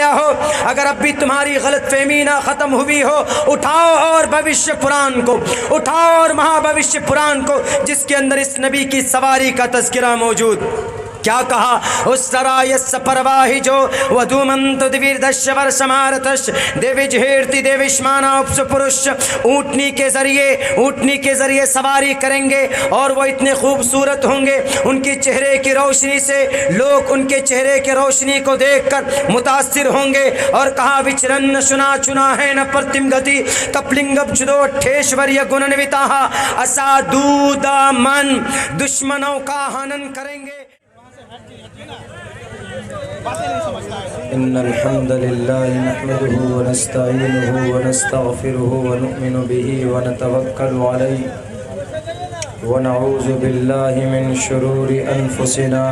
ہو، اگر اب بھی تمہاری غلط فہمی نہ ختم ہوئی ہو، اٹھاؤ اور بھوشیہ پران کو اٹھاؤ اور مہا بھوشیہ پران کو، جس کے اندر اس نبی کی سواری کا تذکرہ موجود۔ کیا کہا؟ اس سرایس پرواہی جو ودومنت دویردش ورشمارتش دیوج ہیرتی دیوشمانا اپس پرش، اونٹنی کے ذریعے سواری کریں گے اور وہ اتنے خوبصورت ہوں گے، ان کی چہرے کی روشنی سے لوگ ان کے چہرے کی روشنی کو دیکھ کر متاثر ہوں گے۔ اور کہا وچرن شنا چنا ہے ن پرتم گتی کپلنگب چدو ٹھیشوریہ گننوتاہ اسادودا من، دشمنوں کا ہنن کریں گے۔ إن الحمد لله نحمده ونستعينه ونستغفره ونؤمن به ونتوكل عليه ونعوذ بالله من شرور أنفسنا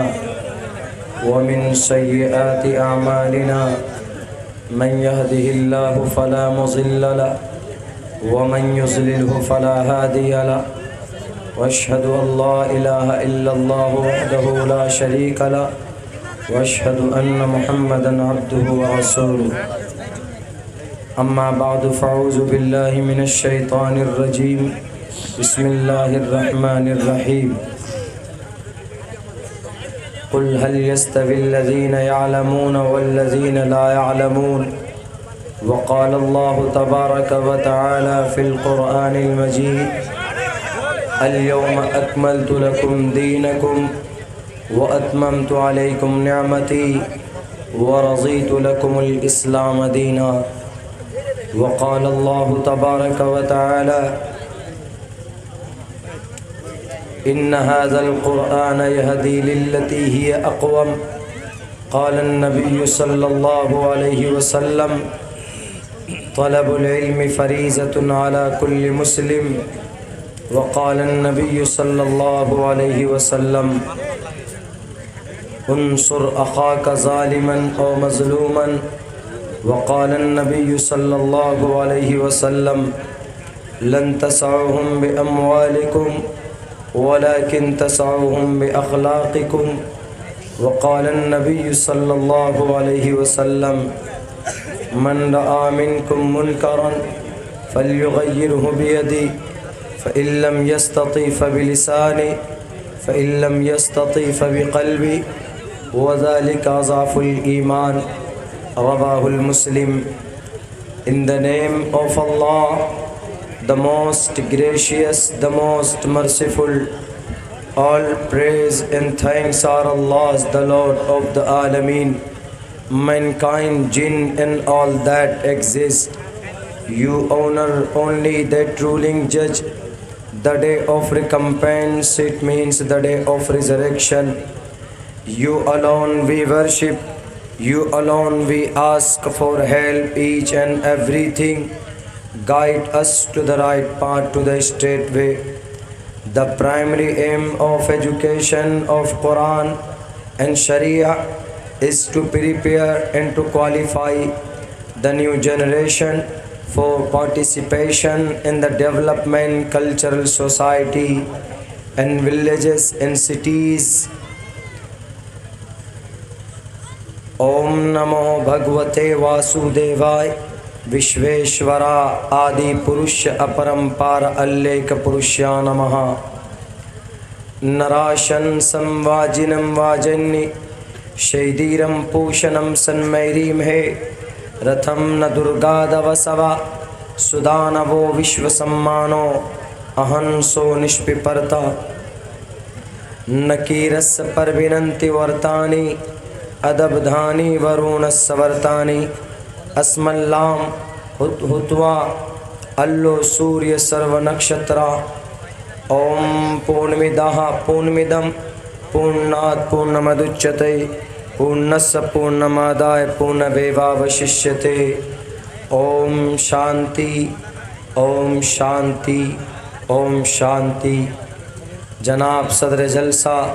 ومن سيئات أعمالنا، من يهده الله فلا مضل له ومن يضلله فلا هادي له، وأشهد أن لا إله إلا الله وحده لا شريك له، وأشهد أن محمدًا عبده ورسوله۔ أما بعد فأعوذ بالله من الشيطان الرجيم، بسم الله الرحمن الرحيم۔ قل هل يستوي الذين يعلمون والذين لا يعلمون؟ وقال الله تبارك وتعالى في القرآن المجيد: اليوم أكملت لكم دينكم وأتممت عليكم نعمتي ورضيت لكم الإسلام دينا۔ وقال الله تبارك وتعالى: إن هذا القرآن يهدي للتي هي أقوم۔ قال النبي صلى الله عليه وسلم: طلب العلم فريضة على كل مسلم۔ وقال النبي صلى الله عليه وسلم: انصر أخاك ظالما أو مظلوما۔ وقال النبي صلى الله عليه وسلم: لن تسعوهم بأموالكم ولكن تسعوهم بأخلاقكم۔ وقال النبي صلى الله عليه وسلم: من رأى منكم منكرا فليغيره بيده، فإن لم يستطع فبلسانه، فإن لم يستطع فبقلبه، وذلك أضعف الإيمان۔ رواه المسلم۔ In the name of Allah, the most gracious, the most merciful, all praise and thanks are Allah's, the Lord of the Alameen, mankind, jinn and all that exist. You honor only that ruling judge, the day of recompense, it means the day of resurrection. You alone we worship, you alone we ask for help, each and everything. Guide us to the right path, to the straight way. The primary aim of education of Quran and Sharia is to prepare and to qualify the new generation for participation in the development cultural society and villages and cities. Om Namo Bhagavate Vasudevaya Vishveshvara Adi Purusha Aparampara Alleka Purusha Namaha। Narashan Samvajinam Vajanni Shaidiram Pushanam Sanmairim He Ratham na Durgadavasava Sudanavo Vishwasammano Ahanso Nishpiparta Nakiras Parvinanti Vartani Adabdhani Varunas Savartani Asmallam Hutwa Allo Surya Sarva Nakshatra। Om Purnamidaha Purnamidam Purnat Purnamaduchyate Purnasya Purnamadaya Purnamevavashishyate۔ Om Shanti Om Shanti Om Shanti۔ جناب صدر جلسہ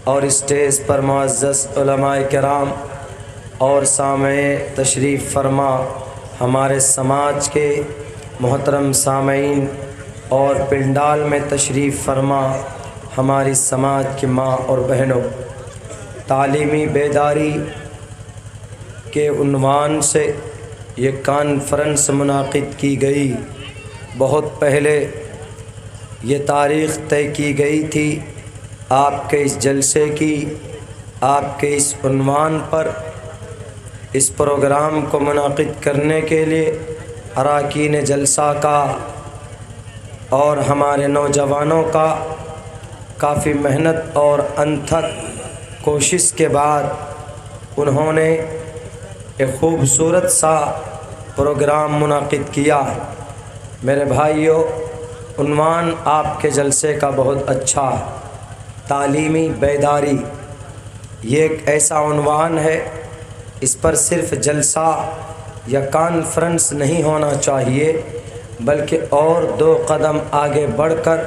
اور stage پر معزز علماء کرام اور سامعین تشریف فرما، ہمارے سماج کے محترم سامعین اور پنڈال میں تشریف فرما ہماری سماج کی ماں اور بہنوں، تعلیمی بیداری کے عنوان سے یہ کانفرنس منعقد کی گئی۔ بہت پہلے یہ تاریخ طے کی گئی تھی آپ کے اس جلسے کی، آپ کے اس عنوان پر اس پروگرام کو منعقد کرنے کے لیے اراکین جلسہ کا اور ہمارے نوجوانوں کا کافی محنت اور انتھک کوشش کے بعد انہوں نے ایک خوبصورت سا پروگرام منعقد کیا۔ میرے بھائیوں، عنوان آپ کے جلسے کا بہت اچھا، تعلیمی بیداری۔ یہ ایک ایسا عنوان ہے، اس پر صرف جلسہ یا کانفرنس نہیں ہونا چاہیے، بلکہ اور 2 قدم آگے بڑھ کر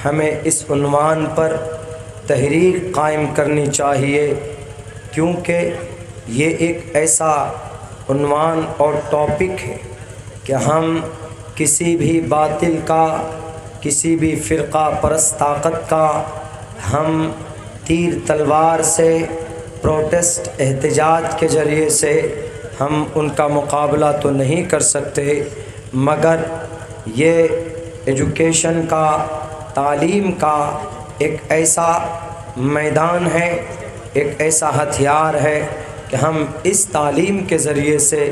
ہمیں اس عنوان پر تحریک قائم کرنی چاہیے، کیونکہ یہ ایک ایسا عنوان اور ٹاپک ہے کہ ہم کسی بھی باطل کا، کسی بھی فرقہ پرست طاقت کا ہم تیر تلوار سے، پروٹیسٹ احتجاج کے ذریعے سے ہم ان کا مقابلہ تو نہیں کر سکتے، مگر یہ ایجوکیشن کا، تعلیم کا ایک ایسا میدان ہے، ایک ایسا ہتھیار ہے کہ ہم اس تعلیم کے ذریعے سے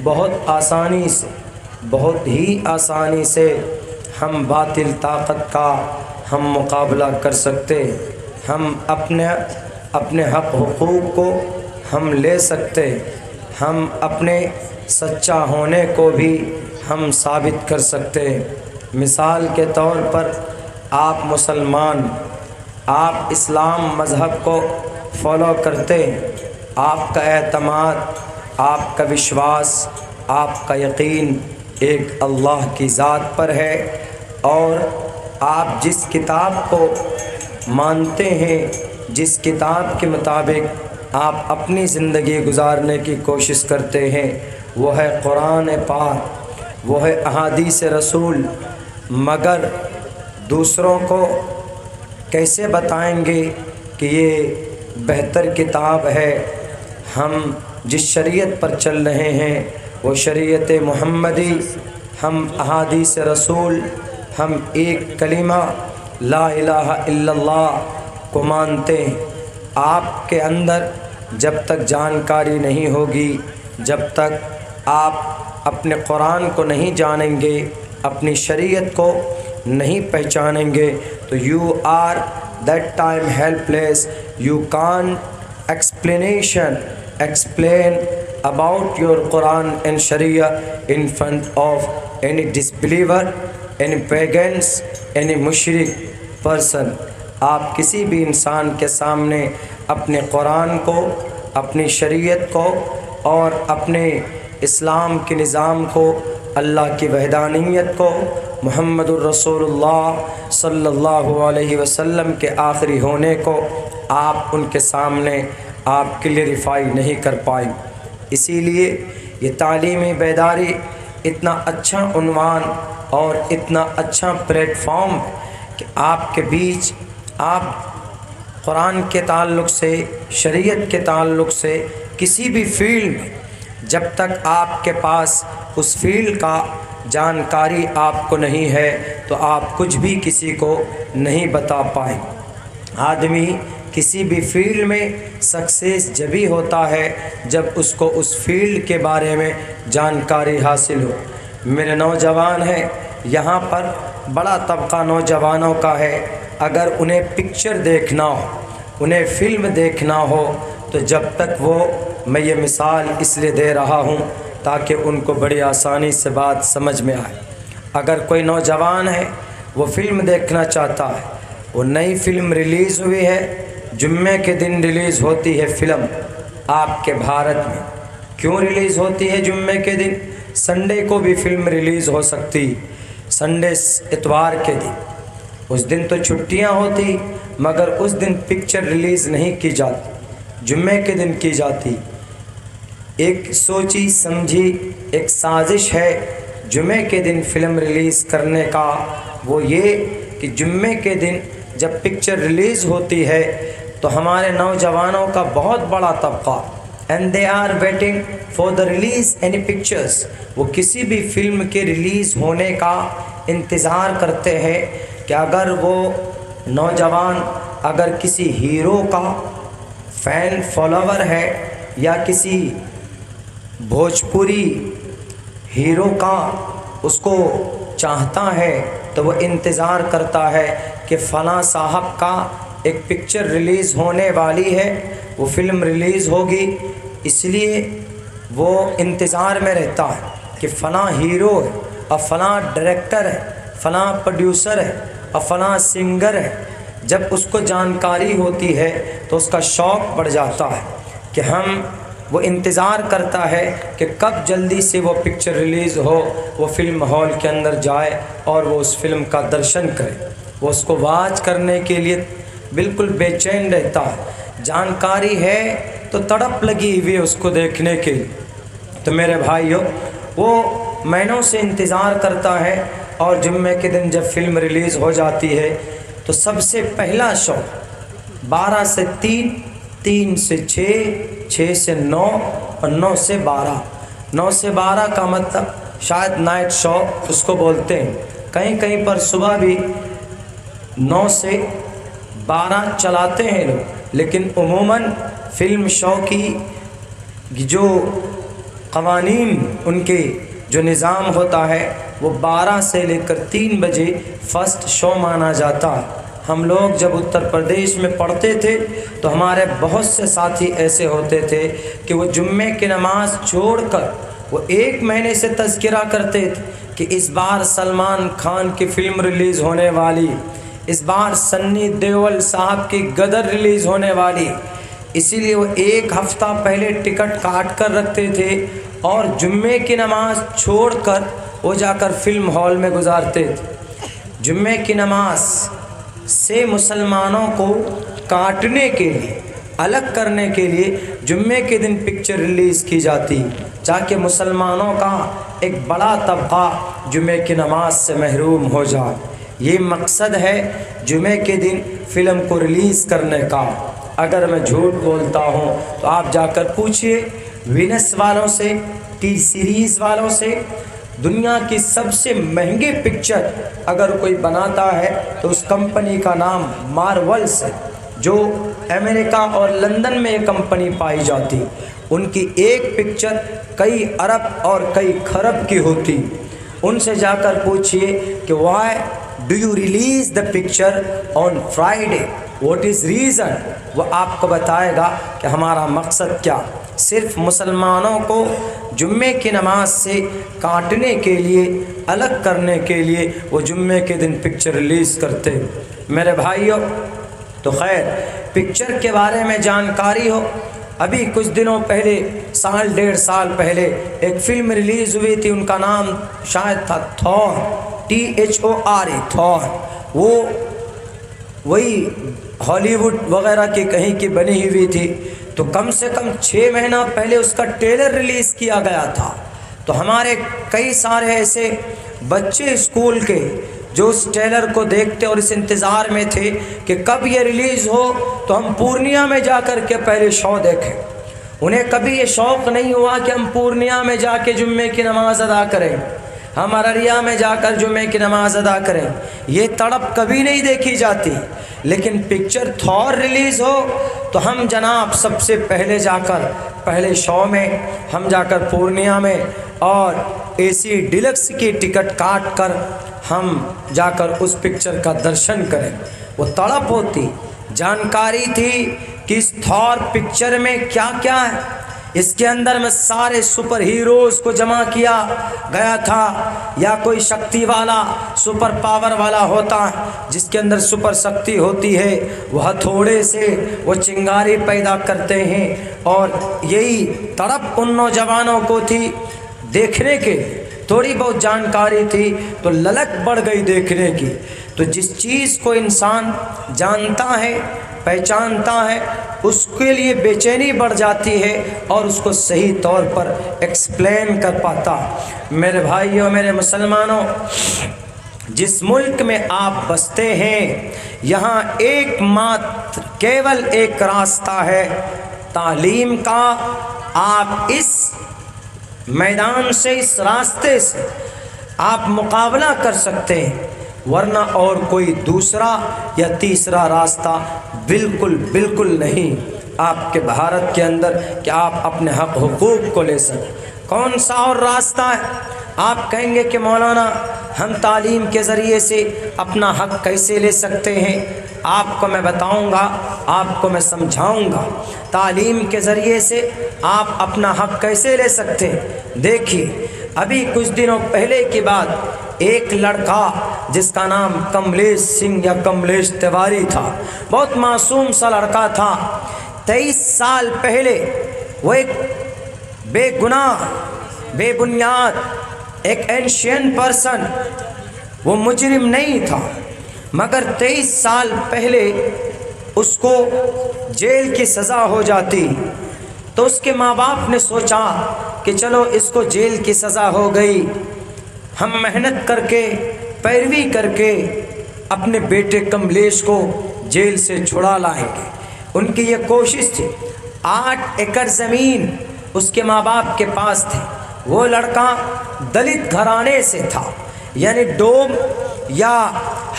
بہت آسانی سے، بہت ہی آسانی سے ہم باطل طاقت کا ہم مقابلہ کر سکتے، ہم اپنے حق حقوق کو ہم لے سکتے، ہم اپنے سچا ہونے کو بھی ہم ثابت کر سکتے۔ مثال کے طور پر آپ مسلمان، آپ اسلام مذہب کو فالو کرتے، آپ کا اعتماد، آپ کا وشواس، آپ کا یقین ایک اللہ کی ذات پر ہے، اور آپ جس کتاب کو مانتے ہیں، جس کتاب کے مطابق آپ اپنی زندگی گزارنے کی کوشش کرتے ہیں، وہ ہے قرآن پاک، وہ ہے احادیث رسول، مگر دوسروں کو کیسے بتائیں گے کہ یہ بہتر کتاب ہے؟ ہم جس شریعت پر چل رہے ہیں وہ شریعت محمدی، ہم احادیث رسول، ہم ایک کلمہ لا الہ الا اللہ کو مانتے ہیں۔ آپ کے اندر جب تک جانکاری نہیں ہوگی، جب تک آپ اپنے قرآن کو نہیں جانیں گے، اپنی شریعت کو نہیں پہچانیں گے، تو you are that time helpless, you can explain about your Quran and Sharia in front of any disbeliever, any pagans, any mushrik person۔ آپ کسی بھی انسان کے سامنے اپنے قرآن کو، اپنی شریعت کو اور اپنے اسلام کے نظام کو، اللہ کی وحدانیت کو، محمد الرسول اللہ صلی اللہ علیہ وسلم کے آخری ہونے کو آپ ان کے سامنے آپ کلیریفائی نہیں کر پائیں۔ اسی لیے یہ تعلیمی بیداری اتنا اچھا عنوان اور اتنا اچھا پلیٹ فارم کہ آپ کے بیچ آپ قرآن کے تعلق سے، شریعت کے تعلق سے کسی بھی فیلڈ میں جب تک آپ کے پاس اس فیلڈ کا جانکاری آپ کو نہیں ہے تو آپ کچھ بھی کسی کو نہیں بتا پائیں۔ آدمی کسی بھی فیلڈ میں سکسیس جبھی ہوتا ہے جب اس کو اس فیلڈ کے بارے میں جانکاری حاصل ہو۔ میرے نوجوان ہیں، یہاں پر بڑا طبقہ نوجوانوں کا ہے، اگر انہیں پکچر دیکھنا ہو، انہیں فلم دیکھنا ہو، تو جب تک وہ، میں یہ مثال اس لیے دے رہا ہوں تاکہ ان کو بڑی آسانی سے بات سمجھ میں آئے۔ اگر کوئی نوجوان ہے وہ فلم دیکھنا چاہتا ہے، وہ نئی فلم ریلیز ہوئی ہے، جمعے کے دن ریلیز ہوتی ہے فلم آپ کے بھارت میں، کیوں ریلیز ہوتی ہے جمعے کے دن؟ سنڈے کو بھی فلم ریلیز ہو سکتی، سنڈے اتوار کے دن، اس دن تو چھٹیاں ہوتی، مگر اس دن پکچر ریلیز نہیں کی جاتی، جمعے کے دن کی جاتی۔ ایک سوچی سمجھی ایک سازش ہے جمعے کے دن فلم ریلیز کرنے کا، وہ یہ کہ جمعے کے دن جب پکچر ریلیز ہوتی ہے تو ہمارے نوجوانوں کا بہت بڑا طبقہ and they are waiting for the release any pictures. وہ کسی بھی فلم کے ریلیز ہونے کا انتظار کرتے ہیں کہ اگر وہ نوجوان اگر کسی ہیرو کا فین فالوور ہے یا کسی بھوجپوری ہیرو کا اس کو چاہتا ہے تو وہ انتظار کرتا ہے کہ فلاں صاحب کا ایک پکچر ریلیز ہونے والی ہے، وہ فلم ریلیز ہوگی، اس لیے وہ انتظار میں رہتا ہے کہ فلاں ہیرو ہے اور فلاں ڈائریکٹر ہے، فلاں پروڈیوسر ہے اور فلاں سنگر ہے۔ جب اس کو جانکاری ہوتی ہے تو اس کا شوق بڑھ جاتا ہے کہ وہ انتظار کرتا ہے کہ کب جلدی سے وہ پکچر ریلیز ہو، وہ فلم ہال کے اندر جائے اور وہ اس فلم کا درشن کرے، وہ اس کو واچ کرنے کے لیے بالکل بے چین رہتا ہے۔ جانکاری ہے تو تڑپ لگی ہوئی ہے اس کو دیکھنے کے لیے۔ تو میرے بھائیو، وہ مہینوں سے انتظار کرتا ہے اور جمعے کے دن جب فلم ریلیز ہو جاتی ہے تو سب سے پہلا شو 12 سے 3، 3 سے 6، 6 سے 9 اور 9 سے 12۔ 9 سے 12 کا مطلب شاید نائٹ شو اس کو بولتے ہیں، کہیں کہیں پر صبح بھی 9 سے 12 چلاتے ہیں لوگ، لیکن عموماً فلم شو کی جو قوانین، ان کے جو نظام ہوتا ہے وہ 12 سے لے کر 3 بجے فرسٹ شو مانا جاتا ہے۔ ہم لوگ جب اتر پردیش میں پڑھتے تھے تو ہمارے بہت سے ساتھی ایسے ہوتے تھے کہ وہ جمعے کی نماز چھوڑ کر وہ 1 مہینے سے تذکرہ کرتے تھے کہ اس بار سلمان خان کی فلم ریلیز ہونے والی، اس بار سنی دیول صاحب کی غدر ریلیز ہونے والی، اسی لیے وہ 1 ہفتہ پہلے ٹکٹ کاٹ کر رکھتے تھے اور جمعے کی نماز چھوڑ کر وہ جا کر فلم ہال میں گزارتے تھے۔ جمعے کی نماز سے مسلمانوں کو کاٹنے کے لیے، الگ کرنے کے لیے جمعے کے دن پکچر ریلیز کی جاتی تاکہ مسلمانوں کا ایک بڑا طبقہ جمعے کی نماز سے محروم ہو جائے۔ یہ مقصد ہے جمعے کے دن فلم کو ریلیز کرنے کا۔ اگر میں جھوٹ بولتا ہوں تو آپ جا کر پوچھئے وینس والوں سے، ٹی سیریز والوں سے، دنیا کی سب سے مہنگی پکچر اگر کوئی بناتا ہے تو اس کمپنی کا نام مارولس ہے، جو امریکہ اور لندن میں یہ کمپنی پائی جاتی۔ ان کی ایک پکچر کئی ارب اور کئی خرب کی ہوتی۔ ان سے جا کر پوچھئے کہ why do you release the picture on Friday, what is reason, وہ آپ کو بتائے گا کہ ہمارا مقصد کیا، صرف مسلمانوں کو جمعے کی نماز سے کاٹنے کے لیے، الگ کرنے کے لیے وہ جمعے کے دن پکچر ریلیز کرتے۔ میرے بھائیوں، تو خیر پکچر کے بارے میں جانکاری ہو، ابھی کچھ دنوں پہلے، 1.5 سال پہلے ایک فلم ریلیز ہوئی تھی، ان کا نام شاید تھا تھور، THORE، تھور۔ وہ وہی ہالی ووڈ وغیرہ کی کہیں کی بنی ہوئی تھی، تو کم سے کم 6 مہینہ پہلے اس کا ٹریلر ریلیز کیا گیا تھا۔ تو ہمارے کئی سارے ایسے بچے اسکول کے جو اس ٹریلر کو دیکھتے اور اس انتظار میں تھے کہ کب یہ ریلیز ہو تو ہم پورنیہ میں جا کر کے پہلے شو دیکھیں۔ انہیں کبھی یہ شوق نہیں ہوا کہ ہم پورنیہ میں جا کے جمعے کی نماز ادا کریں، ہم ارریہ میں جا کر جمعے کی نماز ادا کریں، یہ تڑپ کبھی نہیں دیکھی جاتی۔ لیکن پکچر تھور ریلیز ہو تو ہم جناب سب سے پہلے جا کر پہلے شو میں ہم جا کر پورنیہ میں اور AC ڈیلکس کی ٹکٹ کاٹ کر ہم جا کر اس پکچر کا درشن کریں۔ وہ تڑپ ہوتی، جانکاری تھی کہ اس تھور پکچر میں کیا کیا ہے، اس کے اندر میں سارے سپر ہیروز کو جمع کیا گیا تھا، یا کوئی شکتی والا سپر پاور والا ہوتا ہے جس کے اندر سپر شکتی ہوتی ہے، وہ ہتھوڑے سے وہ چنگاری پیدا کرتے ہیں، اور یہی تڑپ ان نوجوانوں کو تھی دیکھنے کے۔ تھوڑی بہت جانکاری تھی تو للک بڑھ گئی دیکھنے کی۔ تو جس چیز کو انسان جانتا ہے، پہچانتا ہے، اس کے لیے بے چینی بڑھ جاتی ہے اور اس کو صحیح طور پر ایکسپلین کر پاتا۔ میرے بھائیوں، میرے مسلمانوں، جس ملک میں آپ بستے ہیں یہاں ایک ماتر کیول ایک راستہ ہے، تعلیم کا آپ اس میدان سے، اس راستے سے آپ مقابلہ کر سکتے ہیں، ورنہ اور کوئی دوسرا یا تیسرا راستہ بالکل نہیں آپ کے بھارت کے اندر کہ آپ اپنے حق حقوق کو لے سکیں۔ کون سا اور راستہ ہے؟ آپ کہیں گے کہ مولانا ہم تعلیم کے ذریعے سے اپنا حق کیسے لے سکتے ہیں؟ آپ کو میں بتاؤں گا، آپ کو میں سمجھاؤں گا تعلیم کے ذریعے سے آپ اپنا حق کیسے لے سکتے ہیں۔ دیکھیے، ابھی کچھ دنوں پہلے کی بات، ایک لڑکا جس کا نام کملیش سنگھ یا کملیش تیواری تھا، بہت معصوم سا لڑکا تھا۔ 23 سال پہلے وہ ایک بے گناہ، بے بنیاد، ایک اینشینٹ پرسن، وہ مجرم نہیں تھا، مگر 23 سال پہلے اس کو جیل کی سزا ہو جاتی تو اس کے ماں باپ نے سوچا کہ چلو اس کو جیل کی سزا ہو گئی، ہم محنت کر کے، پیروی کر کے اپنے بیٹے کملیش کو جیل سے چھڑا لائیں گے۔ ان کی یہ کوشش تھی۔ 8 ایکڑ زمین اس کے ماں باپ کے پاس تھی۔ وہ لڑکا دلت گھرانے سے تھا، یعنی ڈوم یا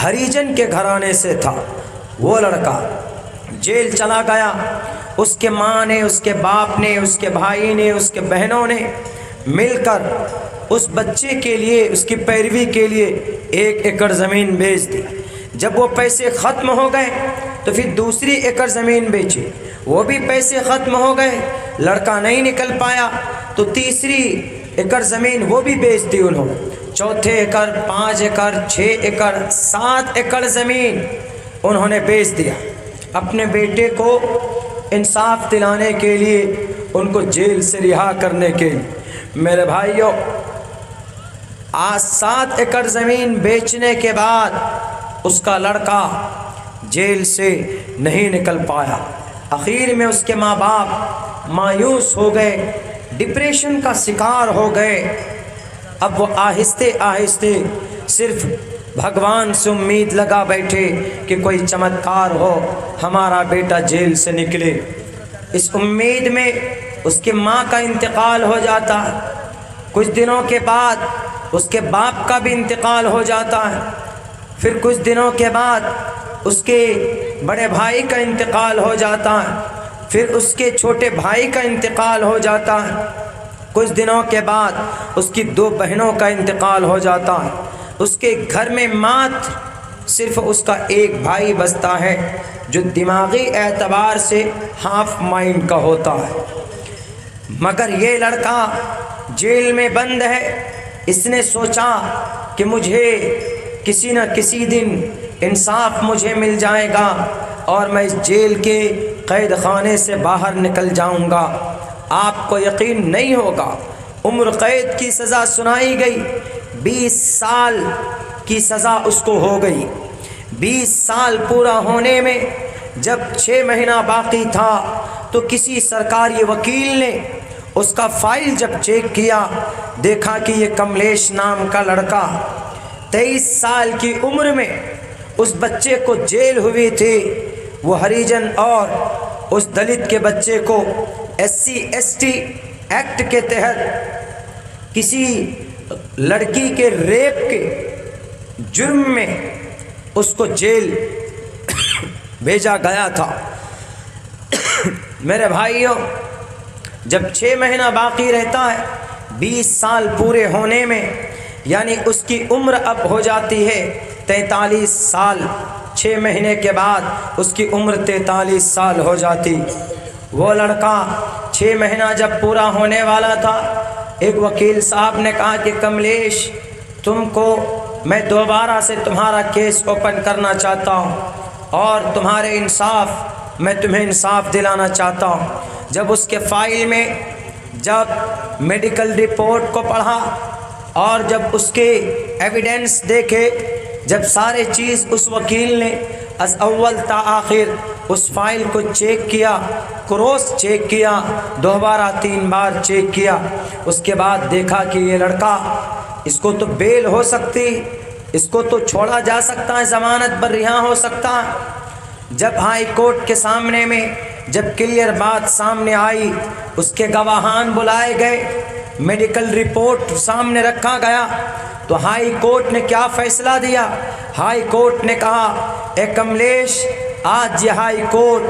ہریجن کے گھرانے سے تھا۔ وہ لڑکا جیل چلا گیا۔ اس کے ماں نے، اس کے باپ نے، اس کے بھائی نے، اس کے بہنوں نے مل کر اس بچے کے لیے، اس کی پیروی کے لیے 1 ایکڑ زمین بیچ دی۔ جب وہ پیسے ختم ہو گئے تو پھر دوسری ایکڑ زمین بیچی، وہ بھی پیسے ختم ہو گئے، لڑکا نہیں نکل پایا تو تیسری ایکڑ زمین وہ بھی بیچ دی انہوں نے۔ 4 ایکڑ، 5 ایکڑ، 6 ایکڑ، 7 ایکڑ زمین انہوں نے بیچ دیا اپنے بیٹے کو انصاف دلانے کے لیے، ان کو جیل سے رہا کرنے کے لیے۔ میرے بھائیوں، آج 7 ایکڑ زمین بیچنے کے بعد اس کا لڑکا جیل سے نہیں نکل پایا۔ آخر میں اس کے ماں باپ مایوس ہو گئے، ڈپریشن کا شکار ہو گئے۔ اب وہ آہستہ آہستہ صرف بھگوان سے امید لگا بیٹھے کہ کوئی چمتکار ہو، ہمارا بیٹا جیل سے نکلے۔ اس امید میں اس کی ماں کا انتقال ہو جاتا ہے، کچھ دنوں کے بعد اس کے باپ کا بھی انتقال ہو جاتا ہے، پھر کچھ دنوں کے بعد اس کے بڑے بھائی کا انتقال ہو جاتا ہے، پھر اس کے چھوٹے بھائی کا انتقال ہو جاتا ہے، کچھ دنوں کے بعد اس کی 2 بہنوں کا انتقال ہو جاتا ہے۔ اس کے گھر میں مات صرف اس کا ایک بھائی بچتا ہے جو دماغی اعتبار سے ہاف مائنڈ کا ہوتا ہے۔ مگر یہ لڑکا جیل میں بند ہے۔ اس نے سوچا کہ مجھے کسی نہ کسی دن انصاف مجھے مل جائے گا اور میں اس جیل کے قید خانے سے باہر نکل جاؤں گا۔ آپ کو یقین نہیں ہوگا، عمر قید کی سزا سنائی گئی، 20 سال کی سزا اس کو ہو گئی۔ 20 سال پورا ہونے میں جب 6 مہینہ باقی تھا تو کسی سرکاری وکیل نے اس کا فائل جب چیک کیا، دیکھا کہ یہ کملیش نام کا لڑکا 23 سال کی عمر میں اس بچے کو جیل ہوئی تھی۔ وہ ہریجن اور اس دلت کے بچے کو SC/ST ایکٹ کے تحت کسی لڑکی کے ریپ کے جرم میں اس کو جیل بھیجا گیا تھا۔ میرے بھائیوں، جب 6 مہینہ باقی رہتا ہے 20 سال پورے ہونے میں، یعنی اس کی عمر اب ہو جاتی ہے 43 سال۔ 6 مہینے کے بعد اس کی عمر 43 سال ہو جاتی۔ وہ لڑکا 6 مہینہ جب پورا ہونے والا تھا، ایک وکیل صاحب نے کہا کہ کملیش، تم کو میں دوبارہ سے تمہارا کیس اوپن کرنا چاہتا ہوں اور تمہارے انصاف، میں تمہیں انصاف دلانا چاہتا ہوں۔ جب اس کے فائل میں جب میڈیکل رپورٹ کو پڑھا اور جب اس کے ایویڈنس دیکھے، جب سارے چیز اس وکیل نے از اول تا آخر اس فائل کو چیک کیا، کراس چیک کیا، دوبارہ 3 بار چیک کیا، اس کے بعد دیکھا کہ یہ لڑکا، اس کو تو بیل ہو سکتی، اس کو تو چھوڑا جا سکتا ہے، ضمانت پر رہا ہو سکتا ہے۔ جب ہائی کورٹ کے سامنے میں جب کلیئر بات سامنے آئی، اس کے گواہان بلائے گئے، میڈیکل رپورٹ سامنے رکھا گیا، تو ہائی کورٹ نے کیا فیصلہ دیا؟ ہائی کورٹ نے کہا اے کملیش، آج یہ ہائی کورٹ،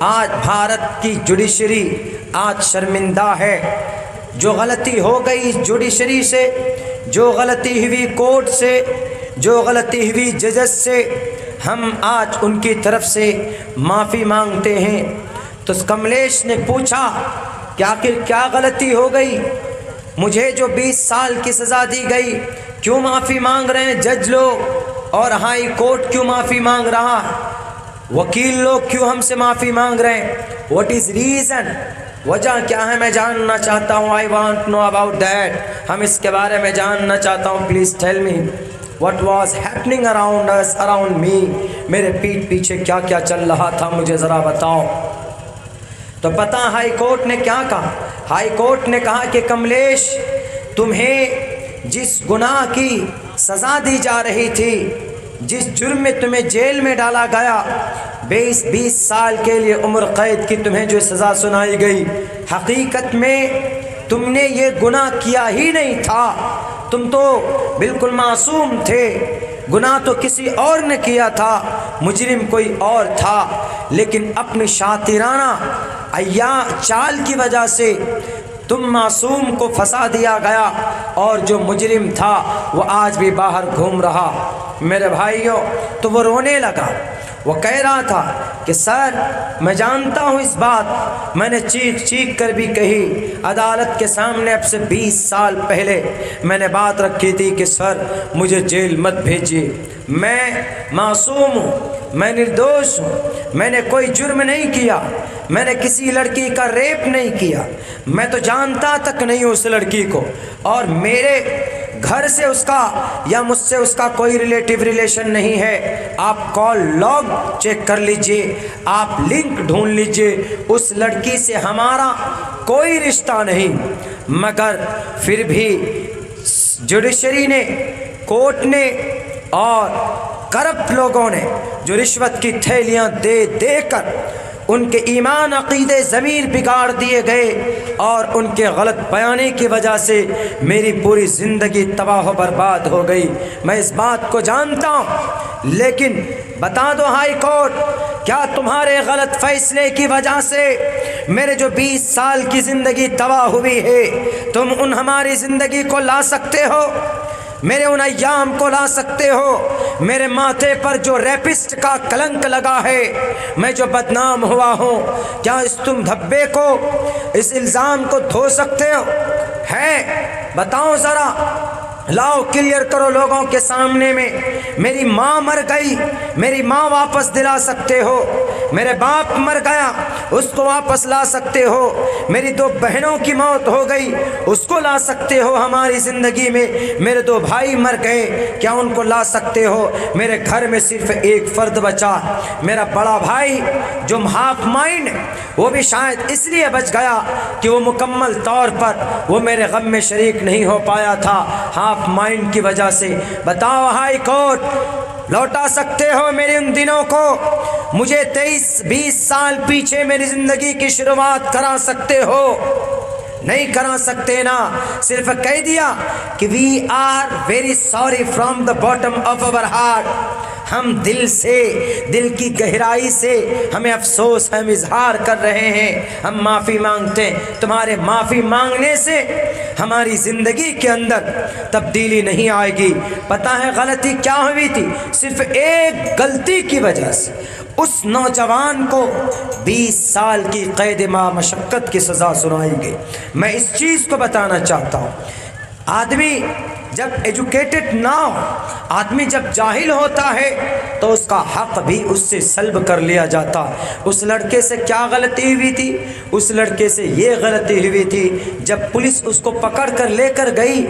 آج بھارت کی جوڈیشری آج شرمندہ ہے۔ جو غلطی ہو گئی جوڈیشری سے، جو غلطی ہوئی کورٹ سے، جو غلطی ہوئی ججز سے، ہم آج ان کی طرف سے معافی مانگتے ہیں۔ تو کملیش نے پوچھا کہ آخر کیا غلطی ہو گئی؟ مجھے جو 20 سال کی سزا دی گئی، کیوں معافی مانگ رہے ہیں جج لوگ؟ اور ہائی کورٹ کیوں معافی مانگ رہا؟ وکیل لوگ کیوں ہم سے معافی مانگ رہے ہیں؟ What is reason? وجہ کیا ہے؟ میں جاننا چاہتا ہوں۔ I want know about that. ہم اس کے بارے میں جاننا چاہتا ہوں۔ Please tell me what was happening around us, around me. میرے پیٹھ پیچھے کیا کیا چل رہا تھا، مجھے ذرا بتاؤ۔ تو پتہ ہائی کورٹ نے کیا کہا؟ ہائی کورٹ نے کہا کہ کملیش، تمہیں جس گناہ کی سزا دی جا رہی تھی، جس جرم میں تمہیں جیل میں ڈالا گیا، 20 سال کے لیے عمر قید کی تمہیں جو سزا سنائی گئی، حقیقت میں تم نے یہ گناہ کیا ہی نہیں تھا، تم تو بالکل معصوم تھے، گناہ تو کسی اور نے کیا تھا، مجرم کوئی اور تھا، لیکن اپنی شاطرانہ چال کی وجہ سے تم معصوم کو پھنسا دیا گیا، اور جو مجرم تھا وہ آج بھی باہر گھوم رہا۔ میرے بھائیوں، تو وہ رونے لگا، وہ کہہ رہا تھا کہ سر میں جانتا ہوں اس بات، میں نے چیخ چیخ کر بھی کہی عدالت کے سامنے، اب سے 20 سال پہلے میں نے بات رکھی تھی کہ سر مجھے جیل مت بھیجیے، میں معصوم ہوں، میں نردوش ہوں، میں نے کوئی جرم نہیں کیا، میں نے کسی لڑکی کا ریپ نہیں کیا، میں تو جانتا تک نہیں ہوں اس لڑکی کو، اور میرے گھر سے اس کا یا مجھ سے اس کا کوئی ریلیٹیو ریلیشن نہیں ہے۔ آپ کال لاگ چیک کر لیجئے، آپ لنک ڈھونڈ لیجئے، اس لڑکی سے ہمارا کوئی رشتہ نہیں، مگر پھر بھی جوڈیشری نے، کورٹ نے اور کرپٹ لوگوں نے جو رشوت کی تھیلیاں دے دے کر ان کے ایمان عقیدے ضمیر بگاڑ دیے گئے، اور ان کے غلط بیانی کی وجہ سے میری پوری زندگی تباہ و برباد ہو گئی۔ میں اس بات کو جانتا ہوں، لیکن بتا دو ہائی کورٹ، کیا تمہارے غلط فیصلے کی وجہ سے میرے جو 20 سال کی زندگی تباہ ہوئی ہے، تم ان ہماری زندگی کو لا سکتے ہو؟ میرے ان ایام کو لا سکتے ہو؟ میرے ماتھے پر جو ریپسٹ کا کلنک لگا ہے، میں جو بدنام ہوا ہوں، کیا اس تم دھبے کو، اس الزام کو دھو سکتے ہو؟ ہے؟ بتاؤ ذرا، لاؤ کلیئر کرو لوگوں کے سامنے میں۔ میری ماں مر گئی، میری ماں واپس دلا سکتے ہو؟ میرے باپ مر گیا، اس کو واپس لا سکتے ہو؟ میری 2 بہنوں کی موت ہو گئی، اس کو لا سکتے ہو ہماری زندگی میں؟ میرے 2 بھائی مر گئے، کیا ان کو لا سکتے ہو؟ میرے گھر میں صرف ایک فرد بچا، میرا بڑا بھائی جو ہاف مائنڈ، وہ بھی شاید اس لیے بچ گیا کہ وہ مکمل طور پر وہ میرے غم میں شریک نہیں ہو پایا تھا، ہاف مائنڈ کی وجہ سے۔ بتاؤ ہائی کورٹ، لوٹا سکتے ہو میرے ان دنوں کو؟ مجھے 23-20 سال پیچھے میری زندگی کی شروعات کرا سکتے ہو؟ نہیں کرا سکتے نا۔ صرف کہہ دیا کہ we are very sorry from the bottom of our heart, ہم دل سے، دل کی گہرائی سے ہمیں افسوس، ہم اظہار کر رہے ہیں، ہم معافی مانگتے ہیں۔ تمہارے معافی مانگنے سے ہماری زندگی کے اندر تبدیلی نہیں آئے گی۔ پتہ ہے غلطی کیا ہوئی تھی؟ صرف ایک غلطی کی وجہ سے اس نوجوان کو 20 سال کی قید ما مشقت کی سزا سنائی گئی۔ میں اس چیز کو بتانا چاہتا ہوں، آدمی جب ایجوکیٹڈ نہ ہو، آدمی جب جاہل ہوتا ہے تو اس کا حق بھی اس سے سلب کر لیا جاتا۔ اس لڑکے سے کیا غلطی ہوئی تھی؟ اس لڑکے سے یہ غلطی ہوئی تھی، جب پولیس اس کو پکڑ کر لے کر گئی،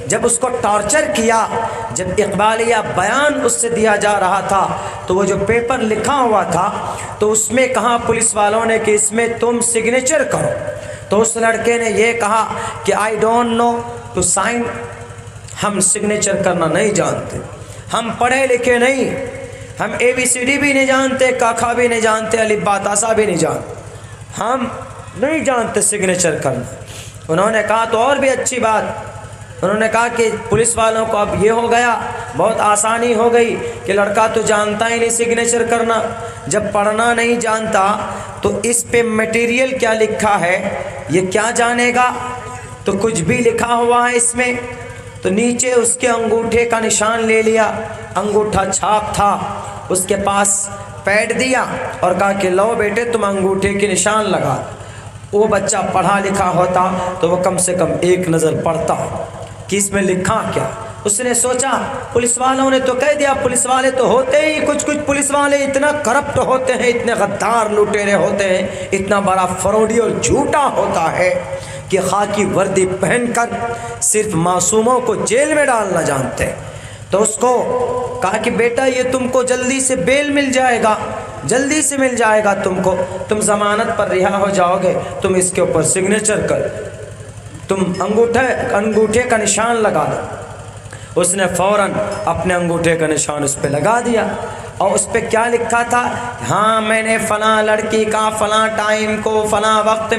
جب اس کو ٹارچر کیا، جب اقبالیہ بیان اس سے دیا جا رہا تھا، تو وہ جو پیپر لکھا ہوا تھا تو اس میں کہا پولیس والوں نے کہ اس میں تم سگنیچر کرو، تو اس لڑکے نے یہ کہا کہ I don't know to sign, ہم سگنیچر کرنا نہیں جانتے، ہم پڑھے لکھے نہیں، ہم ABCD بھی نہیں جانتے، کاکھا بھی نہیں جانتے، الف با تا سا بھی نہیں جانتے، ہم نہیں جانتے سگنیچر کرنا۔ انہوں نے کہا تو اور بھی اچھی بات، انہوں نے کہا کہ پولیس والوں کو اب یہ ہو گیا، بہت آسانی ہو گئی کہ لڑکا تو جانتا ہی نہیں سگنیچر کرنا، جب پڑھنا نہیں جانتا تو اس پہ مٹیریل کیا لکھا ہے یہ کیا جانے گا؟ تو کچھ بھی لکھا ہوا ہے اس میں، تو نیچے اس کے انگوٹھے کا نشان لے لیا، انگوٹھا چھاپ تھا، اس کے پاس پیڈ دیا اور کہا کہ لو بیٹے تم انگوٹھے کے نشان لگا۔ وہ بچہ پڑھا لکھا ہوتا تو وہ کم سے کم ایک نظر پڑھتا کہ اس میں لکھا کیا۔ اس نے سوچا پولیس والوں نے تو کہہ دیا، پولیس والے تو ہوتے ہی کچھ پولیس والے اتنا کرپٹ ہوتے ہیں، اتنے غدار لٹیرے ہوتے ہیں، اتنا بڑا فراڈی اور جھوٹا ہوتا ہے کہ خاکی وردی پہن کر صرف معصوموں کو جیل میں ڈالنا جانتے ہیں۔ تو اس کو کہا کہ بیٹا یہ تم کو جلدی سے بیل مل جائے گا، جلدی سے مل جائے گا تم کو، تم ضمانت پر رہا ہو جاؤ گے، تم اس کے اوپر سگنیچر کر، تم انگوٹھے کا نشان لگا دو۔ اس نے فوراً اپنے انگوٹھے کا نشان اس پہ لگا دیا، اور اس پہ کیا لکھا تھا؟ ہاں میں نے فلاں لڑکی کا فلاں ٹائم کو فلاں وقت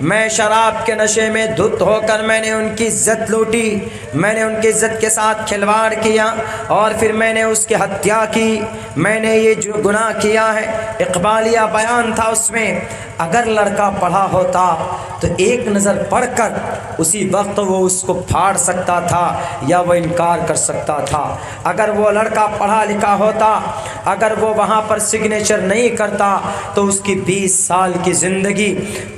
میں شراب کے نشے میں دھت ہو کر میں نے ان کی عزت لوٹی، میں نے ان کی عزت کے ساتھ کھلواڑ کیا اور پھر میں نے اس کی ہتیا کی، میں نے یہ جو گناہ کیا ہے۔ اقبالیہ بیان تھا اس میں۔ اگر لڑکا پڑھا ہوتا تو ایک نظر پڑھ کر اسی وقت وہ اس کو پھاڑ سکتا تھا یا وہ انکار کر سکتا تھا۔ اگر وہ لڑکا پڑھا لکھا ہوتا، اگر وہ وہاں پر سگنیچر نہیں کرتا تو اس کی 20 سال کی زندگی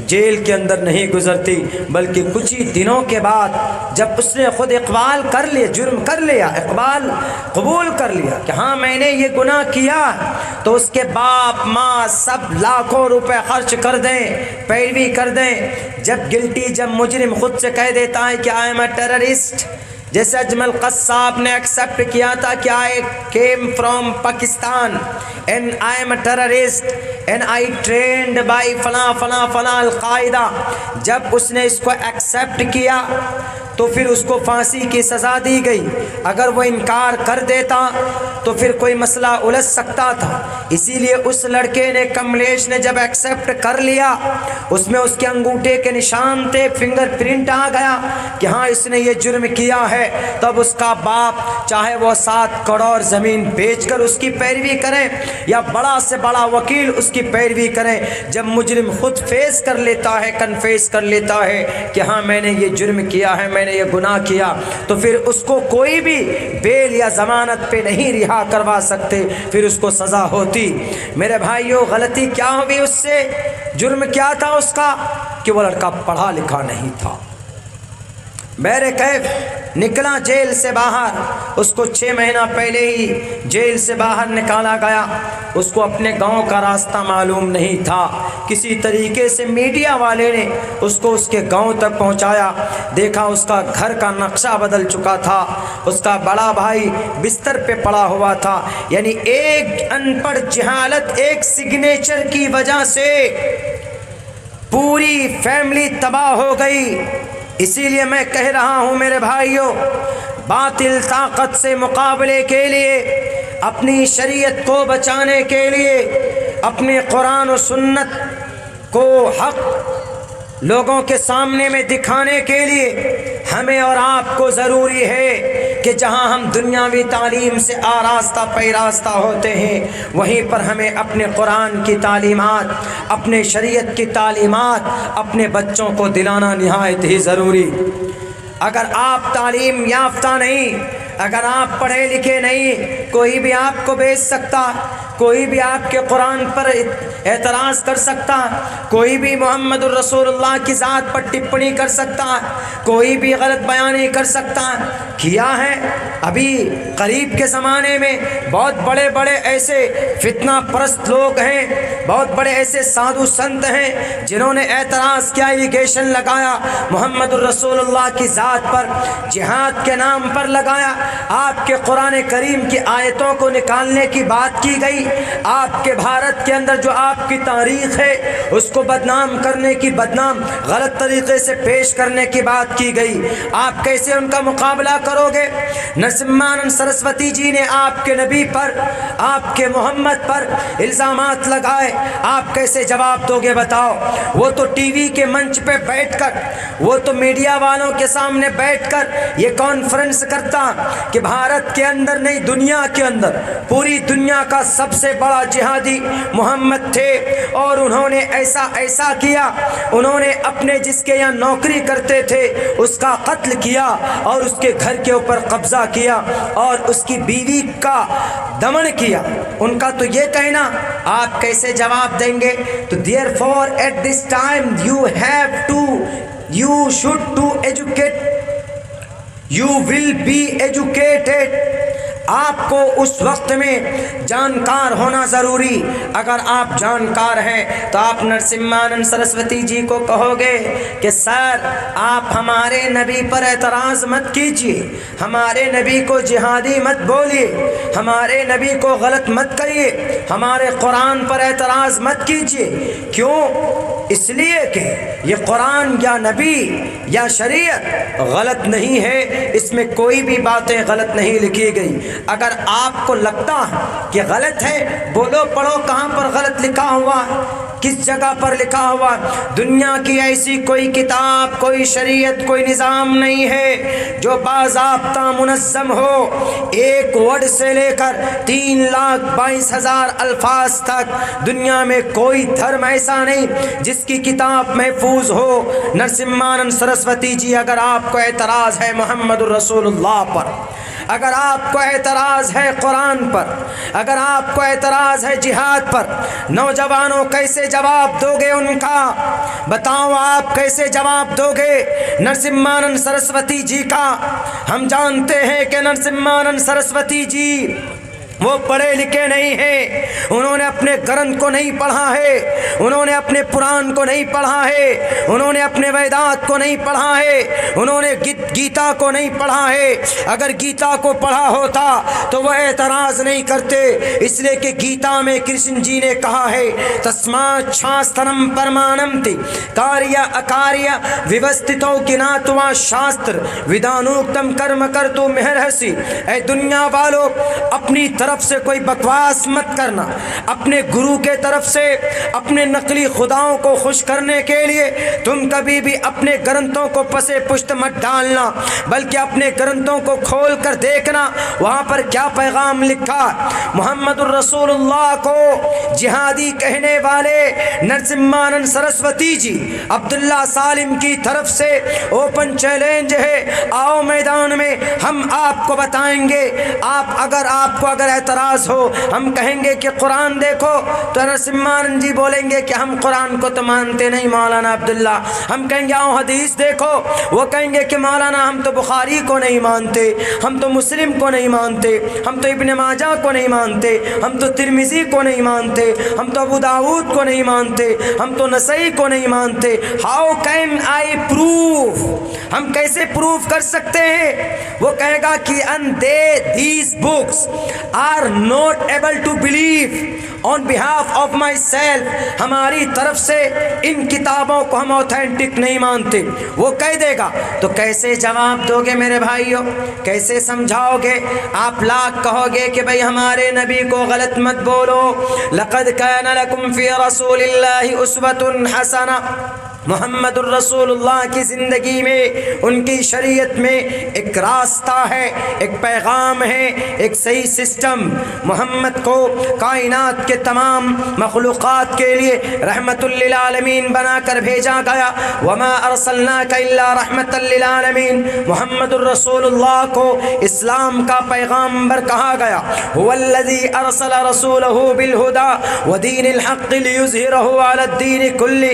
جیل کے اندر نہیں گزرتی، بلکہ کچھ ہی دنوں کے بعد جب اس نے خود اقبال کر لیا، جرم کر لیا، اقبال قبول کر لیا کہ ہاں میں نے یہ گناہ کیا، تو اس کے باپ ماں سب لاکھوں روپے خرچ کر دیں، پیروی کر دیں۔ جب مجرم خود سے کہہ دیتا ہے کہ آئی ایم اے ٹیررسٹ، جیسے اجمل قصاب نے ایکسیپٹ کیا تھا کہ I came from Pakistan and I am a terrorist and I trained by فلاں القاعدہ، جب اس نے اس کو ایکسیپٹ کیا تو پھر اس کو پھانسی کی سزا دی گئی۔ اگر وہ انکار کر دیتا تو پھر کوئی مسئلہ الجھ سکتا تھا، اسی لیے اس لڑکے نے، کملیش نے جب ایکسیپٹ کر لیا، اس میں اس کے انگوٹھے کے نشان تھے، فنگر پرنٹ آ گیا کہ ہاں اس نے یہ جرم کیا ہے، تب اس کا باپ چاہے وہ 7 کروڑ زمین بیچ کر اس کی پیروی کریں یا بڑا سے بڑا وکیل اس کی پیروی کریں، جب مجرم خود فیس کر لیتا ہے، کنفیس کر لیتا ہے کہ ہاں میں نے یہ جرم کیا ہے، میں نے یہ گناہ کیا، تو پھر اس کو کوئی بھی بیل یا ضمانت پہ نہیں رہا کروا سکتے، پھر اس کو سزا ہوتی۔ میرے بھائیوں غلطی کیا ہوئی اس سے؟ جرم کیا تھا اس کا؟ کہ وہ لڑکا پڑھا لکھا نہیں تھا۔ بہر کیف نکلا جیل سے باہر، اس کو 6 مہینہ پہلے ہی جیل سے باہر نکالا گیا، اس کو اپنے گاؤں کا راستہ معلوم نہیں تھا، کسی طریقے سے میڈیا والے نے اس کو اس کے گاؤں تک پہنچایا، دیکھا اس کا گھر کا نقشہ بدل چکا تھا، اس کا بڑا بھائی بستر پہ پڑا ہوا تھا، یعنی ایک ان پڑھ جہالت، ایک سگنیچر کی وجہ سے پوری فیملی تباہ ہو گئی۔ اسی لیے میں کہہ رہا ہوں میرے بھائیوں، باطل طاقت سے مقابلے کے لیے، اپنی شریعت کو بچانے کے لیے، اپنے قرآن و سنت کو حق لوگوں کے سامنے میں دکھانے کے لیے ہمیں اور آپ کو ضروری ہے کہ جہاں ہم دنیاوی تعلیم سے آراستہ پیراستہ ہوتے ہیں، وہیں پر ہمیں اپنے قرآن کی تعلیمات، اپنے شریعت کی تعلیمات اپنے بچوں کو دلانا نہایت ہی ضروری۔ اگر آپ تعلیم یافتہ نہیں، اگر آپ پڑھے لکھے نہیں، کوئی بھی آپ کو بیچ سکتا، کوئی بھی آپ کے قرآن پر اعتراض کر سکتا، کوئی بھی محمد الرسول اللہ کی ذات پر ٹپڑی کر سکتا، کوئی بھی غلط بیانی کر سکتا۔ کیا ہے ابھی قریب کے زمانے میں بہت بڑے بڑے ایسے فتنہ پرست لوگ ہیں، بہت بڑے ایسے سادھو سنت ہیں جنہوں نے اعتراض کیا، ایلیگیشن لگایا محمد الرسول اللہ کی ذات پر، جہاد کے نام پر لگایا، آپ کے قرآن کریم کی آیتوں کو نکالنے کی بات کی گئی، گئی آپ کے بھارت کے اندر جو آپ کی تاریخ ہے اس کو بدنام کرنے کی، بدنام غلط طریقے سے پیش کرنے کی بات کی گئی، آپ کیسے ان کا مقابلہ کرو گے؟ نرسمہانند سرسوتی جی نے آپ کے نبی پر، آپ کے محمد پر الزامات لگائے، آپ کیسے جواب دو گے بتاؤ؟ وہ تو ٹی وی کے منچ پہ بیٹھ کر، وہ تو میڈیا والوں کے سامنے بیٹھ کر یہ کانفرنس کرتا کہ بھارت کے اندر نہیں دنیا کے اندر پوری دنیا کا سب سے بڑا جہادی محمد تھے، اور انہوں نے ایسا ایسا کیا، انہوں نے اپنے جس کے یہاں نوکری کرتے تھے اس کا قتل کیا اور اس کے گھر کے اوپر قبضہ کیا اور اس کی بیوی کا دمن کیا۔ ان کا تو یہ کہنا، آپ کیسے جواب دیں گے؟ تو therefore at this time you should to educate, you will be educated، آپ کو اس وقت میں جانکار ہونا ضروری۔ اگر آپ جانکار ہیں تو آپ نرسمہانند سرسوتی جی کو کہو گے کہ سر آپ ہمارے نبی پر اعتراض مت کیجیے، ہمارے نبی کو جہادی مت بولیے، ہمارے نبی کو غلط مت کریے، ہمارے قرآن پر اعتراض مت کیجیے۔ کیوں؟ اس لیے کہ یہ قرآن یا نبی یا شریعت غلط نہیں ہے، اس میں کوئی بھی باتیں غلط نہیں لکھی گئی۔ اگر آپ کو لگتا ہے کہ غلط ہے، بولو پڑھو کہاں پر غلط لکھا ہوا، کس جگہ پر لکھا ہوا۔ دنیا کی ایسی کوئی کتاب، کوئی شریعت، کوئی نظام نہیں ہے جو باضابطہ منظم ہو، ایک ورڈ سے لے کر 3,22,000 الفاظ تک۔ دنیا میں کوئی دھرم ایسا نہیں جس کی کتاب محفوظ ہو۔ نرسمہانند سرسوتی جی، اگر آپ کو اعتراض ہے محمد الرسول اللہ پر، اگر آپ کو اعتراض ہے قرآن پر، اگر آپ کو اعتراض ہے جہاد پر، نوجوانوں کیسے جواب دو گے ان کا؟ بتاؤ آپ کیسے جواب دو گے نرسمہانند سرسوتی جی کا؟ ہم جانتے ہیں کہ نرسمہانند سرسوتی جی وہ پڑھے لکھے نہیں ہیں، انہوں نے اپنے گرنتھ کو نہیں پڑھا ہے، انہوں نے اپنے پران کو نہیں پڑھا ہے، انہوں نے اپنے ویدات کو نہیں پڑھا ہے، انہوں نے گیتا کو نہیں پڑھا ہے۔ اگر گیتا کو پڑھا ہوتا تو وہ اعتراض نہیں کرتے، اس لیے کہ گیتا میں کرشن جی نے کہا ہے تسمات شاسترم پرمانمتی کاریہ اکاریہ ویوستھتو کناتوا شاستر ودانوکتم کرم کرتو مہرہسی۔ اے دنیا والو، اپنی طرف سے کوئی بکواس مت کرنا، اپنے گرو کے طرف سے اپنے نقلی خداؤں کو خوش کرنے کے لیے تم کبھی بھی اپنے گرنتھوں کو پسے پشت مت ڈالنا، بلکہ اپنے گرنتھوں کو کھول کر دیکھنا وہاں پر کیا پیغام لکھا۔ محمد الرسول اللہ کو جہادی کہنے والے نرسمہانند سرسوتی جی، عبداللہ سالم کی طرف سے اوپن چیلنج ہے، آؤ میدان میں ہم آپ کو بتائیں گے۔ آپ کو اگر اعتراض ہو، ہم کہیں گے کہ قرآن دیکھو، تو نرسمہانند جی بولیں گے کہ ہم قرآن کو تو مانتے نہیں مولانا عبداللہ۔ ہم کہیں گے آؤ حدیث دیکھو، وہ کہیں گے کہ مولانا ہم تو بخاری کو نہیں مانتے، ہم تو مسلم کو نہیں مانتے، ہم تو ابن ماجہ کو نہیں مانتے، ہم تو ترمذی کو نہیں مانتے، ہم تو ابو داؤد کو نہیں مانتے، ہم تو نسائی کو نہیں مانتے۔ How can I prove? ہم کیسے پروف کر سکتے ہیں؟ وہ کہے گا کہ these books are not able to believe on behalf of myself، ہماری طرف سے ان کتابوں کو ہم اوتھینٹک نہیں مانتے، وہ کہہ دے گا۔ تو کیسے جواب دو گے میرے بھائیوں؟ کیسے سمجھاؤ گے؟ آپ لاکھ کہو گے کہ بھئی ہمارے نبی کو غلط مت بولو، لقد کان لکم فی رسول اللہ اسوۃ حسنہ۔ محمد الرسول اللہ کی زندگی میں، ان کی شریعت میں ایک راستہ ہے، ایک پیغام ہے، ایک صحیح سسٹم۔ محمد کو کائنات کے تمام مخلوقات کے لیے رحمت للعالمین بنا کر بھیجا گیا۔ وما ارسلناک الا رحمت للعالمین۔ محمد الرسول اللہ کو اسلام کا پیغامبر کہا گیا۔ هو الذی ارسل رسولہ بالہدی ودین الحق لیظہرہ علی الدین کلہ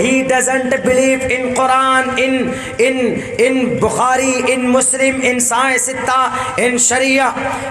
he doesn't believe in Quran, in Bukhari, in Muslim, in Sahih Sitta, in Sharia,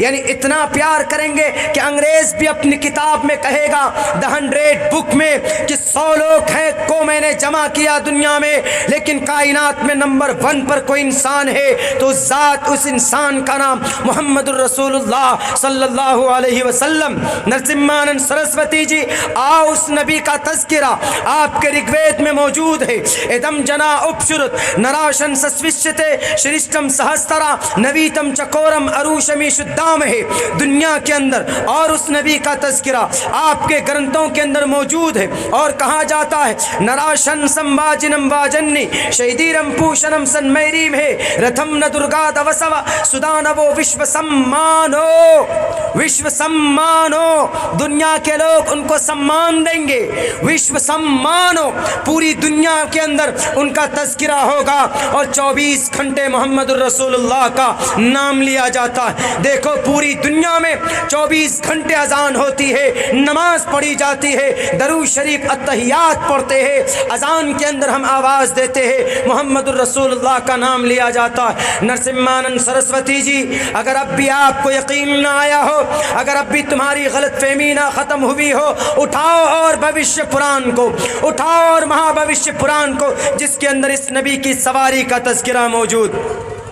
یعنی اتنا پیار کریں گے کہ انگریز بھی اپنی کتاب میں کہے گا The 100 بک میں کہ 100 لوگ ہیں کو میں نے جمع کیا دنیا میں، لیکن کائنات میں نمبر 1 پر کوئی انسان ہے تو ذات اس انسان کا نام محمد الرسول اللہ صلی اللہ علیہ وسلم۔ نرسمہانند سرسوتی جی، آؤ اس نبی کا تذکرہ آپ کے رگوید میں موجود ہے۔ ادم جنا اپشرت نراشن سسوشتے شرشٹم سہسترا نویتم چکورم اروشمی شدام ہے دنیا کے اندر، اور اس نبی کا تذکرہ آپ کے گرنتھوں کے اندر موجود ہے، اور کہا جاتا ہے نراشن سمواجنم واجنی شیدیرم پوشنم سن میریم ہے رتھم ن درگا دوسو سدانو وشو سمانو، وشو سمانو، دنیا کے لوگ ان کو سمان دیں گے، وشو سمانو، پوری دنیا کے اندر ان کا تذکرہ ہوگا، اور 24 گھنٹے محمد الرسول اللہ کا نام لیا جاتا ہے۔ دیکھو پوری دنیا میں 24 گھنٹے اذان ہوتی ہے، نماز پڑھی جاتی ہے، درود شریف اتحیات پڑھتے ہیں، اذان کے اندر ہم آواز دیتے ہیں، محمد الرسول اللہ کا نام لیا جاتا ہے۔ نرسمہانند سرسوتی جی، اگر اب بھی آپ کو یقین نہ آیا ہو، اگر اب بھی تمہاری غلط فہمی نہ ختم ہوئی ہو، اٹھاؤ اور بھوشیہ پران کو، اٹھاؤ اور مہا بھوشیہ پران کو، جس کے اندر اس نبی کی سواری کا تذکرہ موجود۔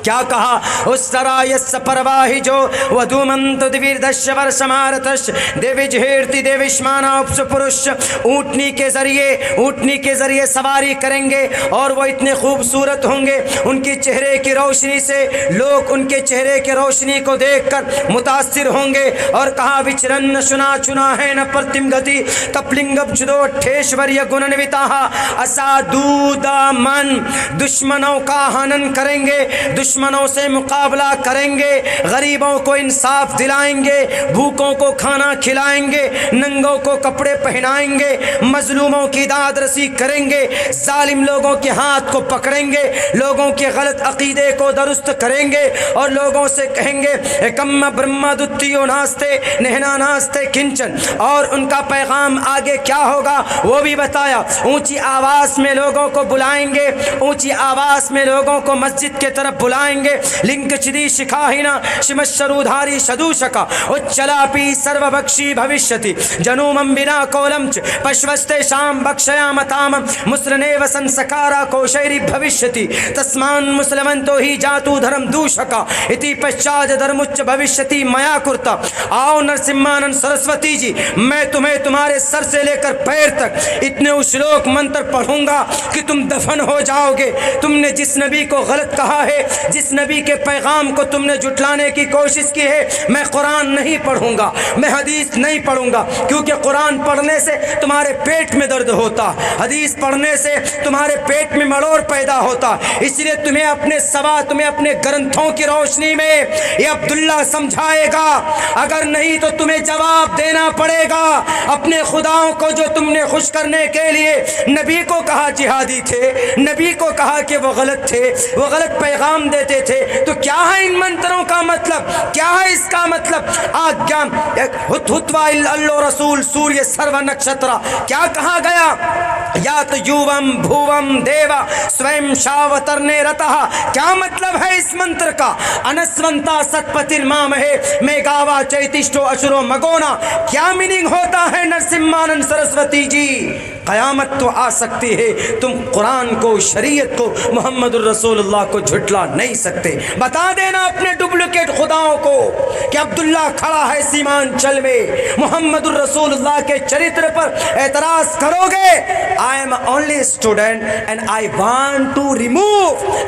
کیا کہا اس سرایس پرواہی جو ودومنت دویردش ورشمارتش دیوج ہیرتی دیوشمانا اپس پرش، اونٹنی کے ذریعے سواری کریں گے، اور وہ اتنے خوبصورت ہوں گے، ان کی چہرے کی روشنی سے لوگ ان کے چہرے کی روشنی کو دیکھ کر متاثر ہوں گے، اور کہا وچرن شنا چنا ہے ن پرتم گتی کپلنگب چدو ٹھیشوریہ گننوتاہ اسادودا من، دشمنوں کا ہنن کریں گے، دشمنوں سے مقابلہ کریں گے، غریبوں کو انصاف دلائیں گے، بھوکوں کو کھانا کھلائیں گے، ننگوں کو کپڑے پہنائیں گے، مظلوموں کی داد رسی کریں گے، ظالم لوگوں کے ہاتھ کو پکڑیں گے، لوگوں کے غلط عقیدے کو درست کریں گے، اور لوگوں سے کہیں گے کم برہما دتیو ناستے نہنا ناستے کنچن، اور ان کا پیغام آگے کیا ہوگا وہ بھی بتایا۔ اونچی آواز میں لوگوں کو بلائیں گے، اونچی آواز میں لوگوں کو مسجد کے طرف بلائیں گے، لنک چدی شکاہینا شمشرودھاری شدوشکا اچلاپی سرو بکشی بھوشیتی جنومم بنا کولمچ پشوستے شام بکشیا متام مسرنیو سنسکارا کوشیری بھوشیتی تسمان مسلمنتو ہی جاتو دھرم دوشکا اتی پشچاج دھرمچ بھوشیتی میا کرتا۔ آؤ نرسمہانند سرسوتی جی، میں تمہیں تمہارے سر سے لے کر پیر تک اتنے اشلوک منتر پڑھوں گا کہ تم دفن ہو جاؤ گے۔ تم نے جس نبی کو غلط کہا ہے، جس نبی کے پیغام کو تم نے جھٹلانے کی کوشش کی ہے، میں قرآن نہیں پڑھوں گا، میں حدیث نہیں پڑھوں گا، کیونکہ قرآن پڑھنے سے تمہارے پیٹ میں درد ہوتا، حدیث پڑھنے سے تمہارے پیٹ میں مڑوڑ پیدا ہوتا، اس لیے تمہیں اپنے گرنتھوں کی روشنی میں یہ عبداللہ سمجھائے گا، اگر نہیں تو تمہیں جواب دینا پڑے گا۔ اپنے خداؤں کو جو تم نے خوش کرنے کے لیے نبی کو کہا جہادی تھے، نبی کو کہا کہ وہ غلط تھے، وہ غلط پیغام دیتے تھے، تو کیا ہے ان منتروں کا مطلب، کیا ہے اس کا مطلب؟ آگیام ہتوا اللہ رسول سوریہ سرو نکشترا، کیا کہا گیا؟ یات یوم بھوم دیوا سویم شاوترنے رتہ، کیا مطلب ہے اس منتر کا؟ انسونتا ستپتر مام ہے میگاوا چیتشٹو اشرو مگونا، کیا میننگ ہوتا ہے نرسمہانند سرسوتی جی؟ قیامت تو آ سکتی ہے، تم قرآن کو، شریعت کو، محمد الرسول اللہ کو جھٹلا نہیں سکتے۔ بتا دینا اپنے ڈپلیکیٹ خداؤں کو کہ عبداللہ کھڑا ہے سیمانچل میں، محمد الرسول اللہ کے چرتر پر اعتراض کرو گے، I am only student and I want to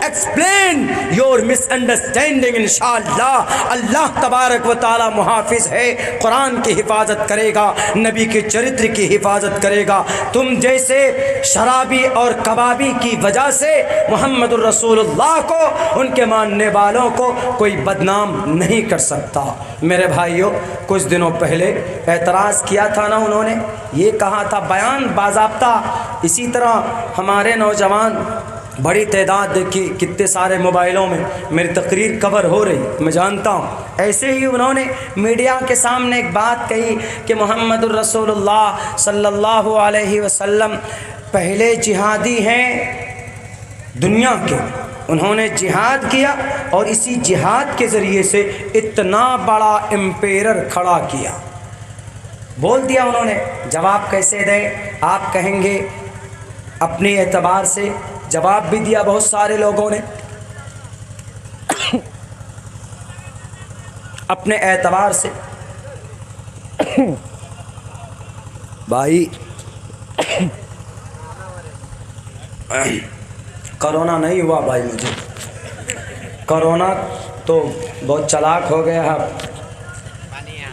explain your misunderstanding انشاءاللہ۔ اللہ تبارک و تعالی محافظ ہے، قرآن کی حفاظت کرے گا، نبی کے چرتر کی حفاظت کرے گا۔ تم جیسے شرابی اور کبابی کی وجہ سے محمد الرسول اللہ کو، ان کے ماننے والوں کو کوئی بدنام نہیں کر سکتا۔ میرے بھائیوں، کچھ دنوں پہلے اعتراض کیا تھا نا، انہوں نے یہ کہا تھا بیان باضابطہ، اسی طرح ہمارے نوجوان بڑی تعداد کی کتنے سارے موبائلوں میں میری تقریر کور ہو رہی، میں جانتا ہوں۔ ایسے ہی انہوں نے میڈیا کے سامنے ایک بات کہی کہ محمد الرسول اللہ صلی اللہ علیہ وسلم پہلے جہادی ہیں دنیا کے، انہوں نے جہاد کیا اور اسی جہاد کے ذریعے سے اتنا بڑا امپیرر کھڑا کیا. بول دیا انہوں نے. جواب کیسے دے؟ آپ کہیں گے اپنے اعتبار سے جواب بھی دیا بہت سارے لوگوں نے. اپنے اعتبار سے بھائی کرونا نہیں ہوا بھائی. مجھے کرونا تو بہت چالاک ہو گیا ہے.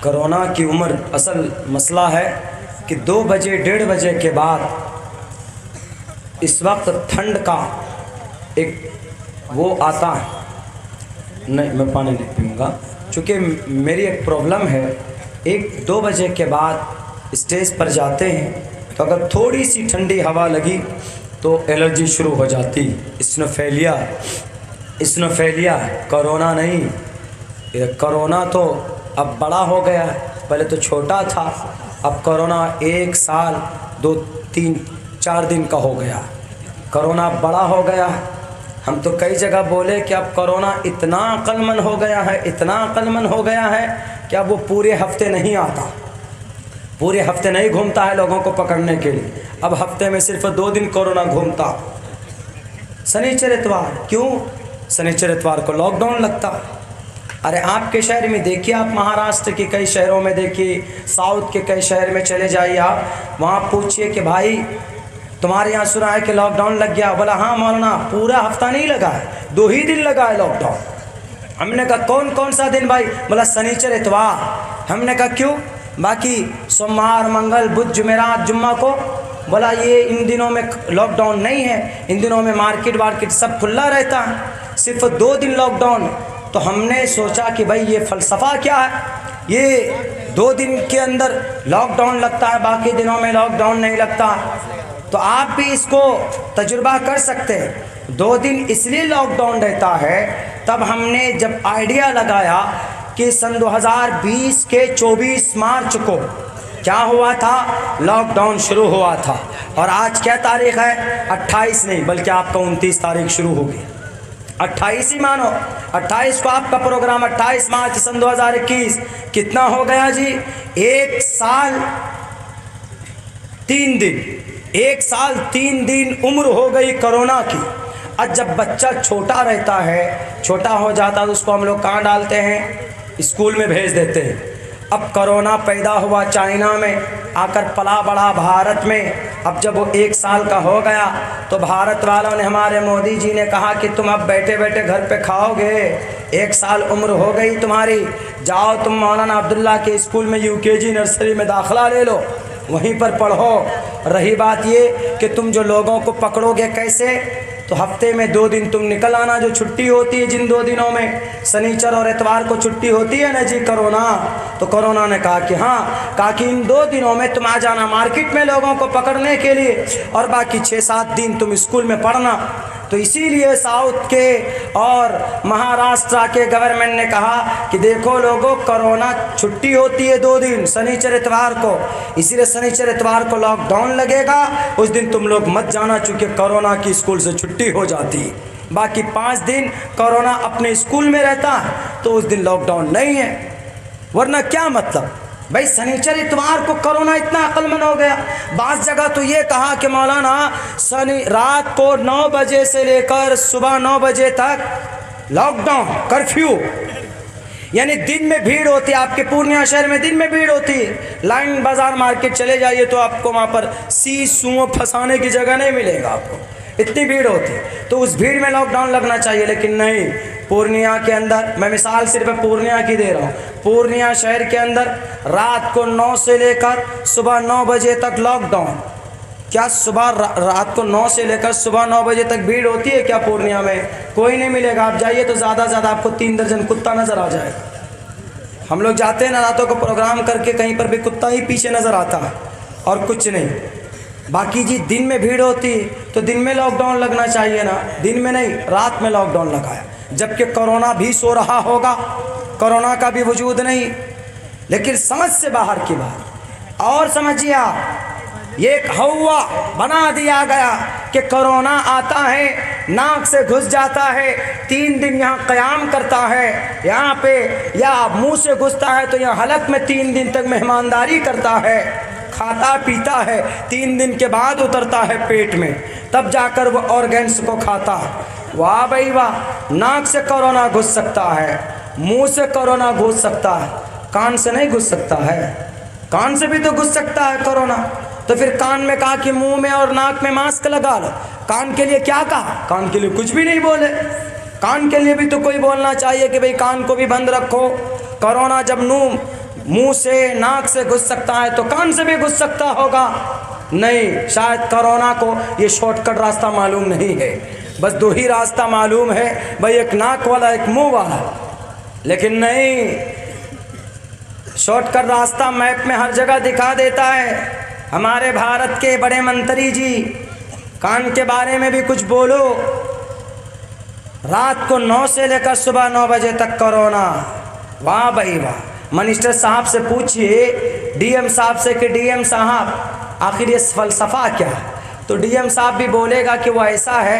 کرونا کی عمر اصل مسئلہ ہے کہ 2 بجے 1:30 بجے کے بعد اس وقت ٹھنڈ کا ایک وہ آتا ہے. نہیں میں پانی نہیں پیوں گا چونکہ میری ایک پرابلم ہے. 1-2 بجے کے بعد اسٹیج پر جاتے ہیں تو اگر تھوڑی سی ٹھنڈی ہوا لگی تو الرجی شروع ہو جاتی. اسنوفیلیا کرونا نہیں. کرونا تو اب بڑا ہو گیا ہے، پہلے تو چھوٹا تھا. اب کرونا 1 سال 2-3-4 دن کا ہو گیا. کرونا بڑا ہو گیا ہے. ہم تو کئی جگہ بولے کہ اب کرونا اتنا عقل مند ہو گیا ہے، اتنا عقل مند ہو گیا ہے کہ اب وہ پورے ہفتے نہیں آتا، پورے ہفتے نہیں گھومتا ہے لوگوں کو پکڑنے کے لیے. اب ہفتے میں صرف 2 دن کورونا گھومتا، سنیچر اتوار. کیوں؟ سنیچر اتوار کو لاک ڈاؤن لگتا. ارے آپ کے شہر میں دیکھیے، آپ مہاراشٹر کے کئی شہروں میں دیکھیے، ساؤتھ کے کئی شہر میں چلے جائیے، آپ وہاں پوچھئے کہ بھائی تمہارے یہاں سنا ہے کہ لاک ڈاؤن لگ گیا؟ بولا ہاں مولانا پورا ہفتہ نہیں لگا ہے، 2 ہی دن لگا ہے لاک ڈاؤن. ہم نے کہا کون سا دن بھائی؟ بولا سنیچر اتوار. ہم نے کہا کیوں؟ باقی سوموار منگل بدھ جمعرات جمعہ کو. بولا یہ ان دنوں میں لاک ڈاؤن نہیں ہے، ان دنوں میں مارکیٹ سب کھلا رہتا ہے، صرف 2 دن لاک ڈاؤن. تو ہم نے سوچا کہ بھائی یہ فلسفہ کیا ہے؟ یہ 2 دن کے اندر لاک ڈاؤن لگتا ہے، باقی دنوں میں لاک ڈاؤن نہیں لگتا. تو آپ بھی اس کو تجربہ کر سکتے ہیں. 2 دن اس لیے لاک ڈاؤن رہتا ہے. تب ہم نے جب آئیڈیا لگایا کہ سن 2020 کے 24 مارچ کو کیا ہوا تھا؟ لاک ڈاؤن شروع ہوا تھا. اور آج کیا تاریخ ہے؟ 28 نہیں بلکہ آپ کا 29 تاریخ شروع ہوگی. 28 ہی مانو، 28 کو آپ کا پروگرام. 28 مارچ سن 2021 کتنا ہو گیا جی؟ 1 سال 3 دن. 1 سال 3 دن عمر ہو گئی کرونا کی. اب جب بچہ چھوٹا رہتا ہے، چھوٹا ہو جاتا ہے تو اس کو ہم لوگ کہاں ڈالتے ہیں؟ اسکول میں بھیج دیتے ہیں. اب کرونا پیدا ہوا چائنا میں، آ کر پلا بڑھا بھارت میں. اب جب وہ 1 سال کا ہو گیا تو بھارت والوں نے، ہمارے مودی جی نے کہا کہ تم اب بیٹھے بیٹھے گھر پہ کھاؤ گے، 1 سال عمر ہو گئی تمہاری، جاؤ تم مولانا عبداللہ کے اسکول میں UKG نرسری میں داخلہ لے لو، وہیں پر پڑھو. رہی بات یہ کہ تم جو لوگوں کو پکڑو گے کیسے؟ تو ہفتے میں 2 دن تم نکل آنا، جو چھٹی ہوتی ہے جن 2 دنوں میں سنیچر اور اتوار کو چھٹی ہوتی ہے نا جی کرونا. تو کرونا نے کہا کہ ہاں، کہا کہ ان 2 دنوں میں تم آ جانا مارکیٹ میں لوگوں کو پکڑنے کے لیے، اور باقی 6-7 دن تم اسکول میں پڑھنا. تو اسی لیے ساؤتھ کے اور مہاراشٹر کے گورنمنٹ نے کہا کہ دیکھو لوگوں، کرونا چھٹی ہوتی ہے 2 دن سنیچر اتوار کو، اسی لیے سنیچر اتوار کو لاک ڈاؤن لگے گا. اس دن تم لوگ مت جانا چونکہ کرونا کی اسکول سے چھٹی ہو جاتی. باقی 5 دن کرونا اپنے اسکول میں رہتا ہے تو اس دن لاک ڈاؤن نہیں ہے. ورنہ کیا مطلب بھائی؟ سنیچر اتوار کو کرونا اتنا عقل مند ہو گیا. بعض جگہ تو یہ کہا کہ مولانا رات کو 9 بجے سے لے کر صبح 9 بجے تک لاک ڈاؤن، کرفیو. یعنی دن میں بھیڑ ہوتی ہے. آپ کے پورنیہ شہر میں دن میں بھیڑ ہوتی ہے. لائن بازار مارکیٹ چلے جائیے تو آپ کو وہاں پر سو پھنسانے کی جگہ نہیں ملے گا آپ کو، اتنی بھیڑ ہوتی ہے. تو اس بھیڑ میں لاک ڈاؤن لگنا چاہیے، لیکن نہیں. پورنیہ کے اندر، میں مثال صرف پورنیہ کی دے رہا ہوں، پورنیہ شہر کے اندر رات کو 9 سے لے کر صبح 9 بجے تک لاک ڈاؤن. کیا صبح رات کو 9 سے لے کر صبح 9 بجے تک بھیڑ ہوتی ہے کیا پورنیہ میں؟ کوئی نہیں ملے گا. آپ جائیے تو زیادہ سے زیادہ آپ کو 3 درجن کتا نظر آ جائے گا. ہم لوگ جاتے ہیں نا راتوں کو پروگرام کر کے، کہیں پر بھی کتا ہی پیچھے نظر آتا ہے اور کچھ نہیں. باقی جی دن میں بھیڑ ہوتی تو دن میں لاک ڈاؤن لگنا چاہیے نا، دن میں نہیں، رات میں لاک ڈاؤن لگایا. جبکہ کرونا بھی سو رہا ہوگا، کرونا کا بھی وجود نہیں. لیکن سمجھ سے باہر کی بات. اور سمجھیے آپ، یہ ایک ہوا بنا دیا گیا کہ کہ کرونا آتا ہے ناک سے گھس جاتا ہے 3 دن یہاں قیام کرتا ہے یہاں پہ، یا منہ سے گھستا ہے تو یہاں حلق میں 3 دن تک مہمانداری کرتا ہے، کھاتا پیتا ہے، 3 دن کے بعد اترتا ہے پیٹ میں، تب جا کر وہ آرگنس کو کھاتا ہے۔ واہ بھائی واہ، ناک سے کرونا گھس سکتا ہے، منہ سے کرونا گھس سکتا ہے، کان سے نہیں گھس سکتا ہے؟ کان سے بھی تو گھس سکتا ہے کرونا، تو پھر کان میں کہا کہ منہ میں اور ناک میں ماسک لگا لو، کان کے لیے کیا کہا؟ کان کے لیے کچھ بھی نہیں بولے۔ کان کے لیے بھی تو کوئی بولنا چاہیے کہ بھئی کان کو بھی بند رکھو۔ کرونا جب منہ سے ناک سے گھس سکتا ہے تو کان سے بھی گھس سکتا ہوگا؟ نہیں، شاید کرونا کو یہ شارٹ کٹ راستہ معلوم نہیں ہے، بس 2 ہی راستہ معلوم ہے، بھئی ایک ناک والا ایک منہ والا، لیکن نہیں، شارٹ کٹ راستہ میپ میں ہر جگہ دکھا دیتا ہے۔ ہمارے بھارت کے بڑے منتری جی، کان کے بارے میں بھی کچھ بولو، رات کو 9 سے لے کر صبح 9 بجے تک کرونا۔ واہ بھائی واہ، منسٹر صاحب سے پوچھئے، ڈی ایم صاحب سے کہ ڈی ایم صاحب آخر یہ فلسفہ کیا ہے؟ تو ڈی ایم صاحب بھی بولے گا کہ وہ ایسا ہے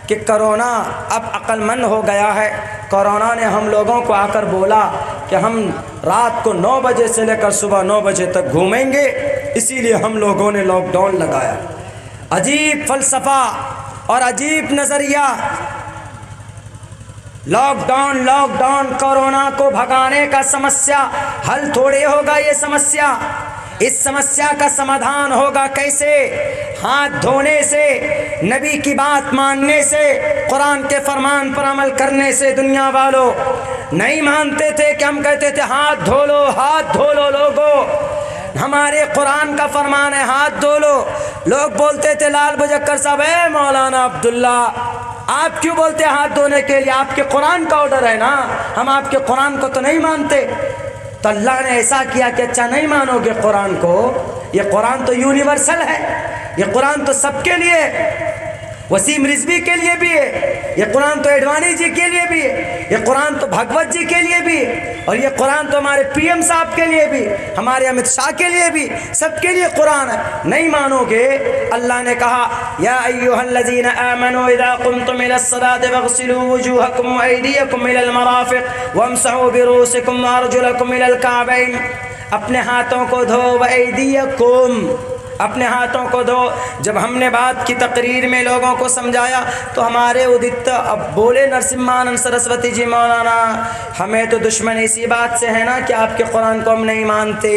کہ کرونا اب عقل مند ہو گیا ہے، کرونا نے ہم لوگوں کو آ کر بولا کہ ہم رات کو 9 بجے سے لے کر صبح 9 بجے تک گھومیں گے، اسی لیے ہم لوگوں نے لاک ڈاؤن لگایا۔ عجیب فلسفہ اور عجیب نظریہ۔ لاک ڈاؤن کورونا کو بھگانے کا سمسیا حل تھوڑے ہوگا، یہ سمسیا، اس سمسیا کا سمادھان ہوگا کیسے؟ ہاتھ دھونے سے، نبی کی بات ماننے سے، قرآن کے فرمان پر عمل کرنے سے۔ دنیا والوں نہیں مانتے تھے کہ ہم کہتے تھے ہاتھ دھو لو لوگو، ہمارے قرآن کا فرمان ہے ہاتھ دھو لو۔ لوگ بولتے تھے لال بجکر صاحب، اے مولانا عبداللہ آپ کیوں بولتے ہیں ہاتھ دھونے کے لیے؟ آپ کے قرآن کا آرڈر ہے نا، ہم آپ کے قرآن کو تو نہیں مانتے۔ تو اللہ نے ایسا کیا کہ اچھا نہیں مانو گے قرآن کو، یہ قرآن تو یونیورسل ہے، یہ قرآن تو سب کے لیے، وسیم رضوی کے لیے بھی ہے، یہ قرآن تو ایڈوانی جی کے لیے بھی ہے، یہ قرآن تو بھگوت جی کے لیے بھی ہے، اور یہ قرآن تو ہمارے پی ایم صاحب کے لیے بھی، ہمارے امت شاہ کے لیے بھی، سب کے لیے قرآن ہے۔ نہیں مانو گے، اللہ نے کہا یا ایھا الذین آمنوا اذا قمتم الى الصلاة فاغسلوا وجوہکم وایدیکم الى المرافق وامسحوا برؤوسکم وارجلکم الى الکعبین، اپنے ہاتھوں کو دھو، وایدیکم، اپنے ہاتھوں کو دھو۔ جب ہم نے بات کی تقریر میں لوگوں کو سمجھایا تو ہمارے ادت اب بولے نرسمہانند سرسوتی جی، مولانا ہمیں تو دشمن اسی بات سے ہے نا کہ آپ کے قرآن کو ہم نہیں مانتے،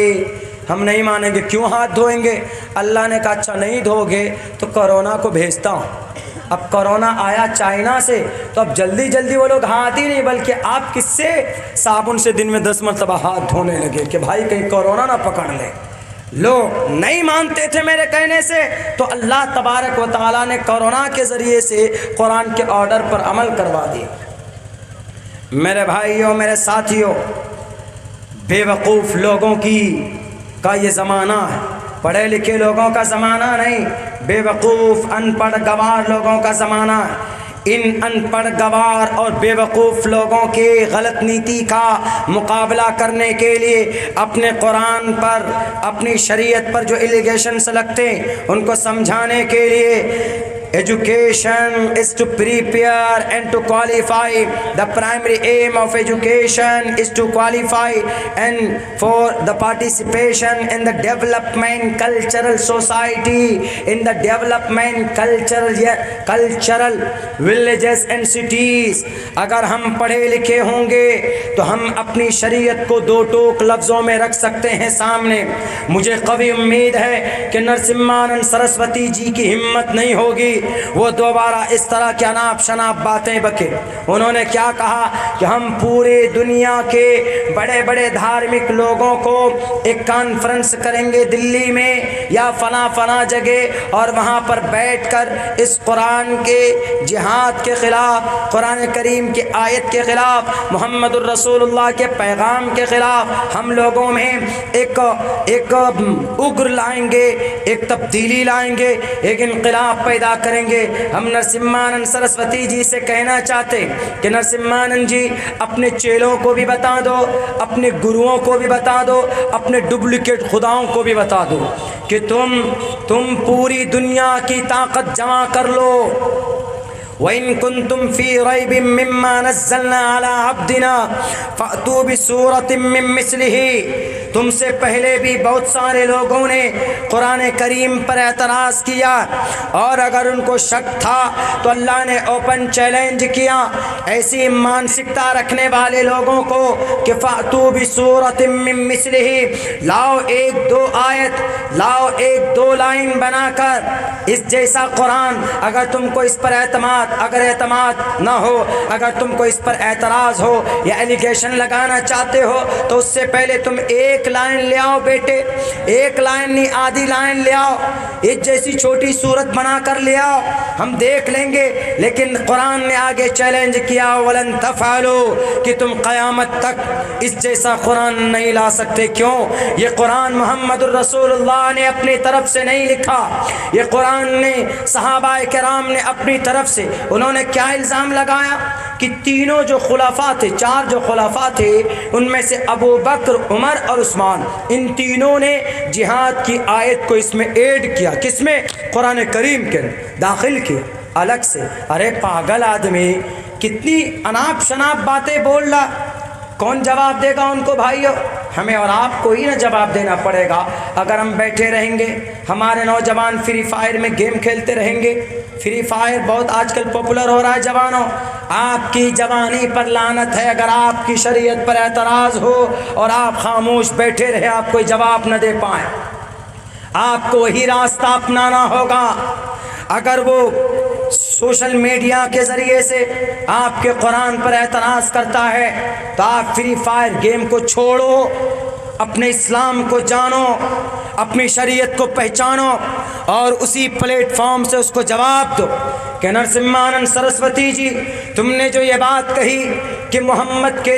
ہم نہیں مانیں گے، کیوں ہاتھ دھوئیں گے؟ اللہ نے کہا اچھا نہیں دھو گے تو کرونا کو بھیجتا ہوں۔ اب کرونا آیا چائنا سے تو اب جلدی وہ لوگ ہاتھ ہی نہیں، بلکہ آپ کس سے صابن سے دن میں 10 مرتبہ ہاتھ دھونے لگے کہ بھائی کہیں کرونا نہ پکڑ لے۔ لوگ نہیں مانتے تھے میرے کہنے سے، تو اللہ تبارک و تعالیٰ نے کرونا کے ذریعے سے قرآن کے آرڈر پر عمل کروا دیا۔ میرے بھائیوں، میرے ساتھیوں، بے وقوف لوگوں کا یہ زمانہ ہے، پڑھے لکھے لوگوں کا زمانہ نہیں، بے وقوف ان پڑھ گوار لوگوں کا زمانہ ہے۔ ان ان پڑھ گوار اور بے وقوف لوگوں کے غلط نیتی کا مقابلہ کرنے کے لیے اپنے قرآن پر، اپنی شریعت پر جو ایلیگیشنز لگتے ہیں ان کو سمجھانے کے لیے Education is to prepare and to qualify. The primary aim of education is to qualify and for the participation in the development cultural society, in the development cultural villages and cities. اگر ہم پڑھے لکھے ہوں گے تو ہم اپنی شریعت کو 2 ٹوک لفظوں میں رکھ سکتے ہیں سامنے۔ مجھے قوی امید ہے کہ نرسمہانند سرسوتی جی کی ہمت نہیں ہوگی وہ دوبارہ اس طرح کی اناپ شناپ باتیں بکے۔ انہوں نے کیا کہا کہ ہم پورے دنیا کے بڑے بڑے دھارمک لوگوں کو ایک کانفرنس کریں گے دلی میں یا فلاں جگہ، اور وہاں پر بیٹھ کر اس قرآن کے جہاد کے خلاف، قرآن کریم کی آیت کے خلاف، محمد الرسول اللہ کے پیغام کے خلاف ہم لوگوں میں ایک اگر لائیں گے، ایک تبدیلی لائیں گے، ایک انقلاب پیدا کریں کریں گے. ہم نرسمہانند سرسوتی جی سے کہنا چاہتے کہ نرسمہانند جی اپنے چیلوں کو بھی بتا دو, اپنے گروؤں کو بھی بتا دو, اپنے ڈپلیکیٹ خداؤں کو بھی بتا دو کہ تم پوری دنیا کی طاقت جمع کر لو. وَإِن كُنتُمْ فِي رَيْبٍ مِّمَّا نَزَّلْنَا عَلَىٰ عَبْدِنَا فَأْتُوا بِسُورَةٍ مِّن مِّثْلِهِ. تم سے پہلے بھی بہت سارے لوگوں نے قرآن کریم پر اعتراض کیا, اور اگر ان کو شک تھا تو اللہ نے اوپن چیلنج کیا ایسی مانسکتا رکھنے والے لوگوں کو کہ فَأْتُوا بِسُورَةٍ مِّن مِّثْلِهِ, لاؤ ایک دو آیت, لاؤ ایک دو لائن بنا کر اس جیسا قرآن. اگر تم کو اس پر اعتماد نہ ہو, اگر تم کو اس پر اعتراض ہو یا ایلیگیشن لگانا چاہتے ہو تو اس سے پہلے تم ایک لائن لے آؤ بیٹے, ایک لائن نہیں آدھی لائن لے آؤ, اس جیسی چھوٹی صورت بنا کر لے آؤ, ہم دیکھ لیں گے. لیکن قرآن نے آگے چیلنج کیا وَلَن تَفْعَلُوا, کہ تم قیامت تک اس جیسا قرآن نہیں لا سکتے. کیوں؟ یہ قرآن محمد الرسول اللہ نے اپنی طرف سے نہیں لکھا, یہ قرآن نے صحابہ کرام نے اپنی طرف سے. انہوں نے کیا الزام لگایا کہ تینوں جو خلفاء تھے, چار جو خلفاء تھے, ان میں سے ابو بکر, عمر اور عثمان, ان تینوں نے جہاد کی آیت کو اس میں ایڈ کیا. کس میں؟ قرآن کریم کے داخل کیا الگ سے. ارے پاگل آدمی, کتنی اناپ شناپ باتیں بول رہا, کون جواب دے گا ان کو؟ بھائیو, ہمیں اور آپ کو ہی نہ جواب دینا پڑے گا. اگر ہم بیٹھے رہیں گے, ہمارے نوجوان فری فائر میں گیم کھیلتے رہیں گے, فری فائر بہت آج کل پاپولر ہو رہا ہے جوانوں, آپ کی جوانی پر لعنت ہے اگر آپ کی شریعت پر اعتراض ہو اور آپ خاموش بیٹھے رہے, آپ کوئی جواب نہ دے پائیں. آپ کو وہی راستہ اپنانا ہوگا. اگر وہ سوشل میڈیا کے ذریعے سے آپ کے قرآن پر اعتراض کرتا ہے تو آپ فری فائر گیم کو چھوڑو, اپنے اسلام کو جانو, اپنی شریعت کو پہچانو اور اسی پلیٹ فارم سے اس کو جواب دو کہ نرسمہانند سرسوتی جی, تم نے جو یہ بات کہی کہ محمد کے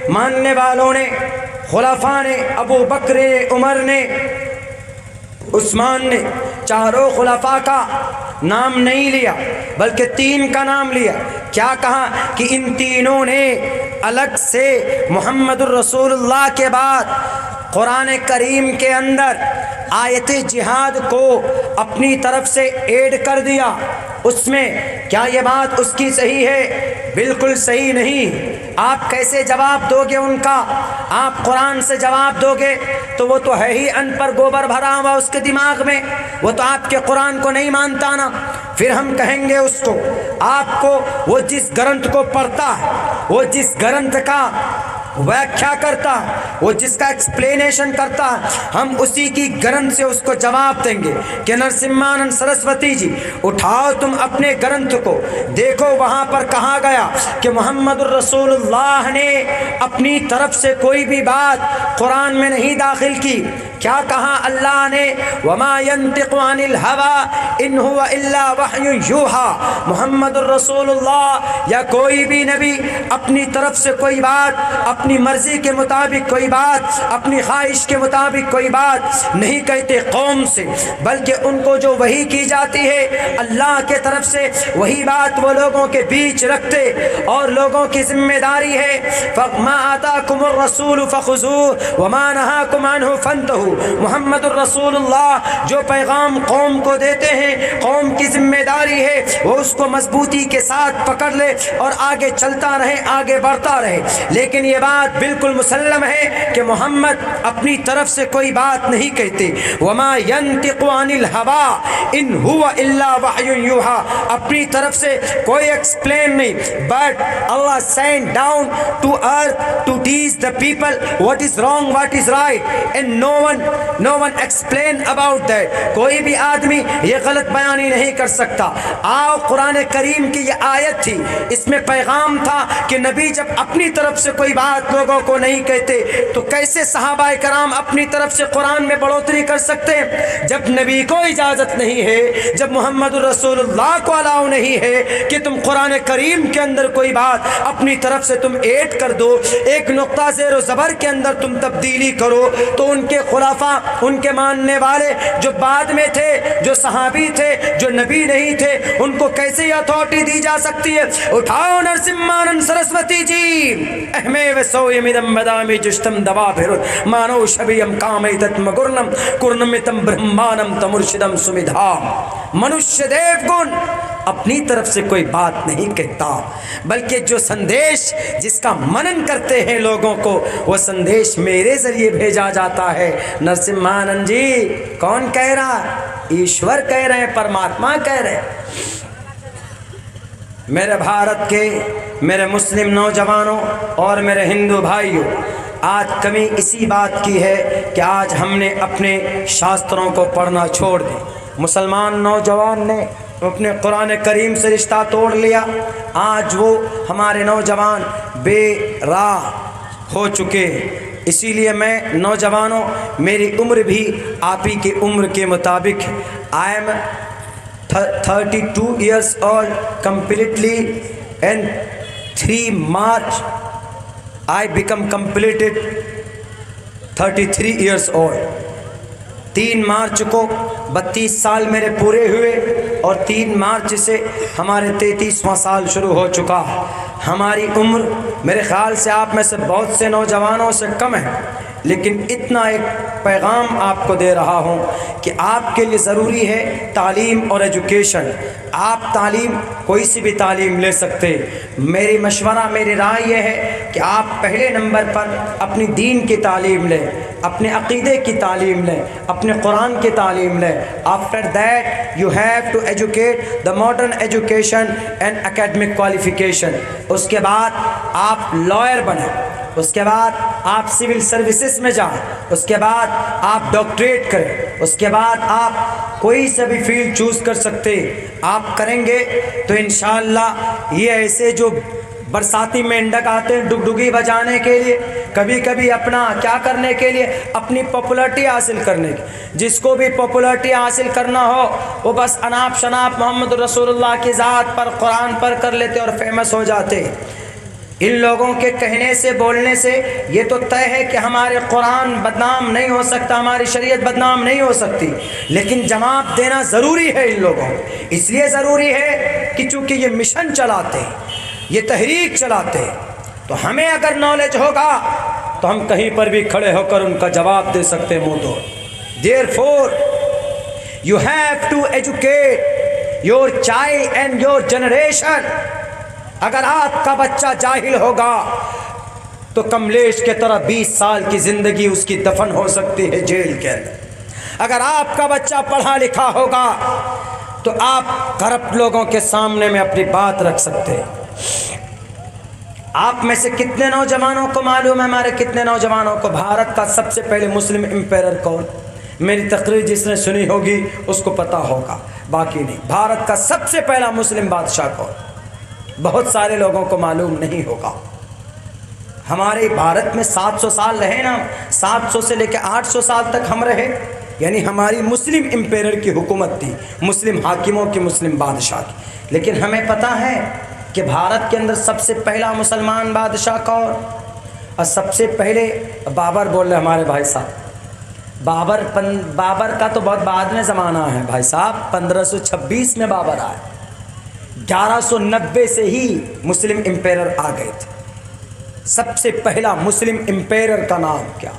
ماننے والوں نے, خلفاء نے, ابو بکر نے, عمر نے, عثمان نے, چاروں خلفاء کا نام نہیں لیا بلکہ تین کا نام لیا. کیا کہا کہ ان تینوں نے الگ سے محمد الرسول اللہ کے بعد قرآن کریم کے اندر آیت جہاد کو اپنی طرف سے ایڈ کر دیا. اس میں کیا یہ بات اس کی صحیح ہے؟ بالکل صحیح نہیں. آپ کیسے جواب دو گے ان کا؟ آپ قرآن سے جواب دو گے تو وہ تو ہے ہی ان پر گوبر بھرا ہوا اس کے دماغ میں, وہ تو آپ کے قرآن کو نہیں مانتا نا. پھر ہم کہیں گے اس کو, آپ کو وہ جس گرنتھ کو پڑھتا ہے, وہ جس گرنتھ کا ویکھیا کرتا, وہ جس کا ایکسپلینیشن کرتا, ہم اسی کی گرنتھ سے اس کو جواب دیں گے کہ نرسمہانند سرسوتی جی اٹھاؤ تم اپنے گرنتھ کو, دیکھو وہاں پر کہا گیا کہ محمد الرسول اللہ نے اپنی طرف سے کوئی بھی بات قرآن میں نہیں داخل کی. کیا کہا اللہ نے؟ وما ينطق عن الهوى ان هو الا وحی یوحى. محمد الرسول اللہ یا کوئی بھی نبی اپنی طرف سے کوئی بات, اپنی مرضی کے مطابق کوئی بات, اپنی خواہش کے مطابق کوئی بات نہیں کہتے قوم سے, بلکہ ان کو جو وحی کی جاتی ہے اللہ کے طرف سے وہی بات وہ لوگوں کے بیچ رکھتے, اور لوگوں کی ذمہ داری ہے فَمَا آتَاكُمُ الرَّسُولُ فَخُذُوهُ وَمَا نَهَاكُمْ عَنْهُ فَانْتَهُوا. محمد الرسول اللہ جو پیغام قوم کو دیتے ہیں, قوم کی ذمہ داری ہے وہ اس کو مضبوطی کے ساتھ پکڑ لے اور آگے چلتا رہے, آگے بڑھتا رہے. لیکن یہ بات بالکل مسلم ہے کہ محمد اپنی طرف سے کوئی بات نہیں کہتے. وما ينطق عن الهوى ان هو الا وحی یوحى, اپنی طرف سے کوئی ایکسپلین نہیں, but Allah sent down to earth to teach the people what is wrong, what is right, and no one explain about that. کوئی بھی آدمی یہ غلط بیانی نہیں کر سکتا. آؤ قرآن کریم کی یہ آیت تھی, اس میں پیغام تھا کہ نبی جب اپنی طرف سے کوئی بات لوگوں کو نہیں کہتے تو کیسے صحابہ کرام اپنی طرف سے قرآن میں بڑھوتری کر سکتے ہیں؟ جب نبی کو اجازت نہیں ہے, جب محمد الرسول اللہ کو الاؤ نہیں ہے کہ تم قرآن کریم کے اندر کوئی بات اپنی طرف سے تم ایڈ کر دو, ایک نقطہ زیر و زبر کے اندر تم تبدیلی کرو, تو ان کے خلاف خلفا ان کے ماننے والے جو بعد میں تھے، جو صحابی تھے، جو نبی نہیں تھے، ان کو کیسے اتھارٹی دی جا سکتی ہے؟ اٹھاؤ نرسمانند سرسوتی جی، احمے سوئے مدم بدامی جشتم دوا پھر مانو شبیم کامیتت مگرنم کرنمتم برہمانم تمرشدم سمدھام۔ منشیہ دیو گن اپنی طرف سے کوئی بات نہیں کہتا، بلکہ جو سندیش جس کا منن کرتے ہیں لوگوں کو، وہ سندیش میرے ذریعے بھیجا جاتا ہے۔ نرسمہانند جی کون کہہ رہا؟ ایشور کہہ رہے ہیں، پرماتما کہہ رہے ہیں۔ میرے بھارت کے، میرے مسلم نوجوانوں اور میرے ہندو بھائیوں، آج کمی اسی بات کی ہے کہ آج ہم نے اپنے شاستروں کو پڑھنا چھوڑ دیا۔ مسلمان نوجوان نے اپنے قرآن کریم سے رشتہ توڑ لیا۔ آج وہ ہمارے نوجوان بے راہ ہو چکے ہیں۔ اسی لیے میں نوجوانوں، میری عمر بھی آپ ہی کی عمر کے مطابق ہے۔ I am 32 years old completely, and 3 March I become completed 33 years old۔ 3 March کو 32 سال میرے پورے ہوئے، اور 3 مارچ سے ہمارے 33واں سال شروع ہو چکا۔ ہماری عمر میرے خیال سے آپ میں سے بہت سے نوجوانوں سے کم ہے، لیکن اتنا ایک پیغام آپ کو دے رہا ہوں کہ آپ کے لیے ضروری ہے تعلیم اور ایجوکیشن۔ آپ تعلیم کوئی سی بھی تعلیم لے سکتے۔ میری مشورہ، میری رائے یہ ہے کہ آپ پہلے نمبر پر اپنی دین کی تعلیم لیں، اپنے عقیدے کی تعلیم لیں، اپنے قرآن کی تعلیم لیں۔ After that you have to educate the modern education and academic qualification. اس کے بعد آپ لائر بنیں، اس کے بعد آپ سول سروسز میں جائیں، اس کے بعد آپ ڈاکٹریٹ کریں، اس کے بعد آپ کوئی سا بھی فیلڈ چوز کر سکتے۔ آپ کریں گے تو انشاءاللہ یہ ایسے جو برساتی مینڈک آتے ہیں ڈگڈگی بجانے کے لیے، کبھی کبھی اپنا کیا کرنے کے لیے، اپنی پاپولرٹی حاصل کرنے کی، جس کو بھی پاپولرٹی حاصل کرنا ہو وہ بس اناپ شناپ محمد رسول اللہ کی ذات پر قرآن پر کر لیتے اور فیمس ہو جاتے۔ ان لوگوں کے کہنے سے، بولنے سے یہ تو طے ہے کہ ہمارے قرآن بدنام نہیں ہو سکتا، ہماری شریعت بدنام نہیں ہو سکتی، لیکن جواب دینا ضروری ہے ان لوگوں کو۔ اس لیے ضروری ہے کہ چونکہ یہ مشن چلاتے ہیں، یہ تحریک چلاتے ہیں، تو ہمیں اگر نالج ہوگا تو ہم کہیں پر بھی کھڑے ہو کر ان کا جواب دے سکتے منہ توڑ۔ Therefore, you have to educate your child and your generation۔ اگر آپ کا بچہ جاہل ہوگا تو کملیش کے طرح 20 سال کی زندگی اس کی دفن ہو سکتی ہے جیل کے اندر۔ اگر آپ کا بچہ پڑھا لکھا ہوگا تو آپ کرپٹ لوگوں کے سامنے میں اپنی بات رکھ سکتے ہیں۔ آپ میں سے کتنے نوجوانوں کو معلوم ہے، ہمارے کتنے نوجوانوں کو بھارت کا سب سے پہلے مسلم امپیرر کون؟ میری تقریر جس نے سنی ہوگی اس کو پتا ہوگا، باقی نہیں۔ بھارت کا سب سے پہلا مسلم بادشاہ کون؟ بہت سارے لوگوں کو معلوم نہیں ہوگا۔ ہمارے بھارت میں 700 سال رہے نا، 700 سے لے کے 800 سال تک ہم رہے، یعنی ہماری مسلم امپیرر کی حکومت تھی، مسلم حاکموں کی، مسلم بادشاہ کی۔ لیکن ہمیں پتہ ہے کہ بھارت کے اندر سب سے پہلا مسلمان بادشاہ کون؟ اور سب سے پہلے بابر بول رہے ہمارے بھائی صاحب۔ بابر کا تو بہت بعد میں زمانہ ہے بھائی صاحب، 1526 میں بابر آئے، 1190 سے ہی مسلم امپیرر آ گئے تھے۔ سب سے پہلا مسلم امپیرر کا نام کیا؟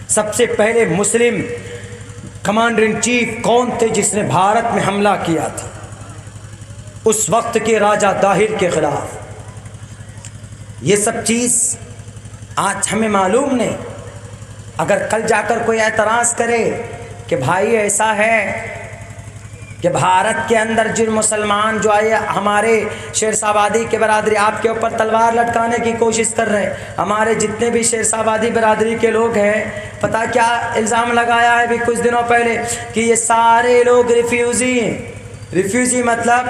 سب سے پہلے مسلم کمانڈر ان چیف کون تھے جس نے بھارت میں حملہ کیا تھا اس وقت کے راجہ داہر کے خلاف؟ یہ سب چیز آج ہمیں معلوم نہیں۔ اگر کل جا کر کوئی اعتراض کرے کہ بھائی ایسا ہے کہ بھارت کے اندر جن مسلمان جو آئے ہمارے شیرشاہ آبادی کے برادری آپ کے اوپر تلوار لٹکانے کی کوشش کر رہے ہیں، ہمارے جتنے بھی شیرشاہ آبادی برادری کے لوگ ہیں، پتہ کیا الزام لگایا ہے بھی کچھ دنوں پہلے کہ یہ سارے لوگ ریفیوجی ہیں۔ ریفیوجی مطلب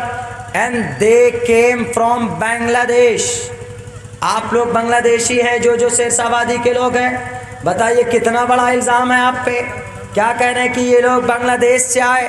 اینڈ دے کیم فرام بنگلہ دیش۔ آپ لوگ بنگلہ دیشی ہیں جو شیرشاہ آبادی کے لوگ ہیں، بتائیے کتنا بڑا الزام ہے آپ پہ۔ کیا کہہ رہے ہیں کہ یہ لوگ بنگلہ دیش سے آئے؟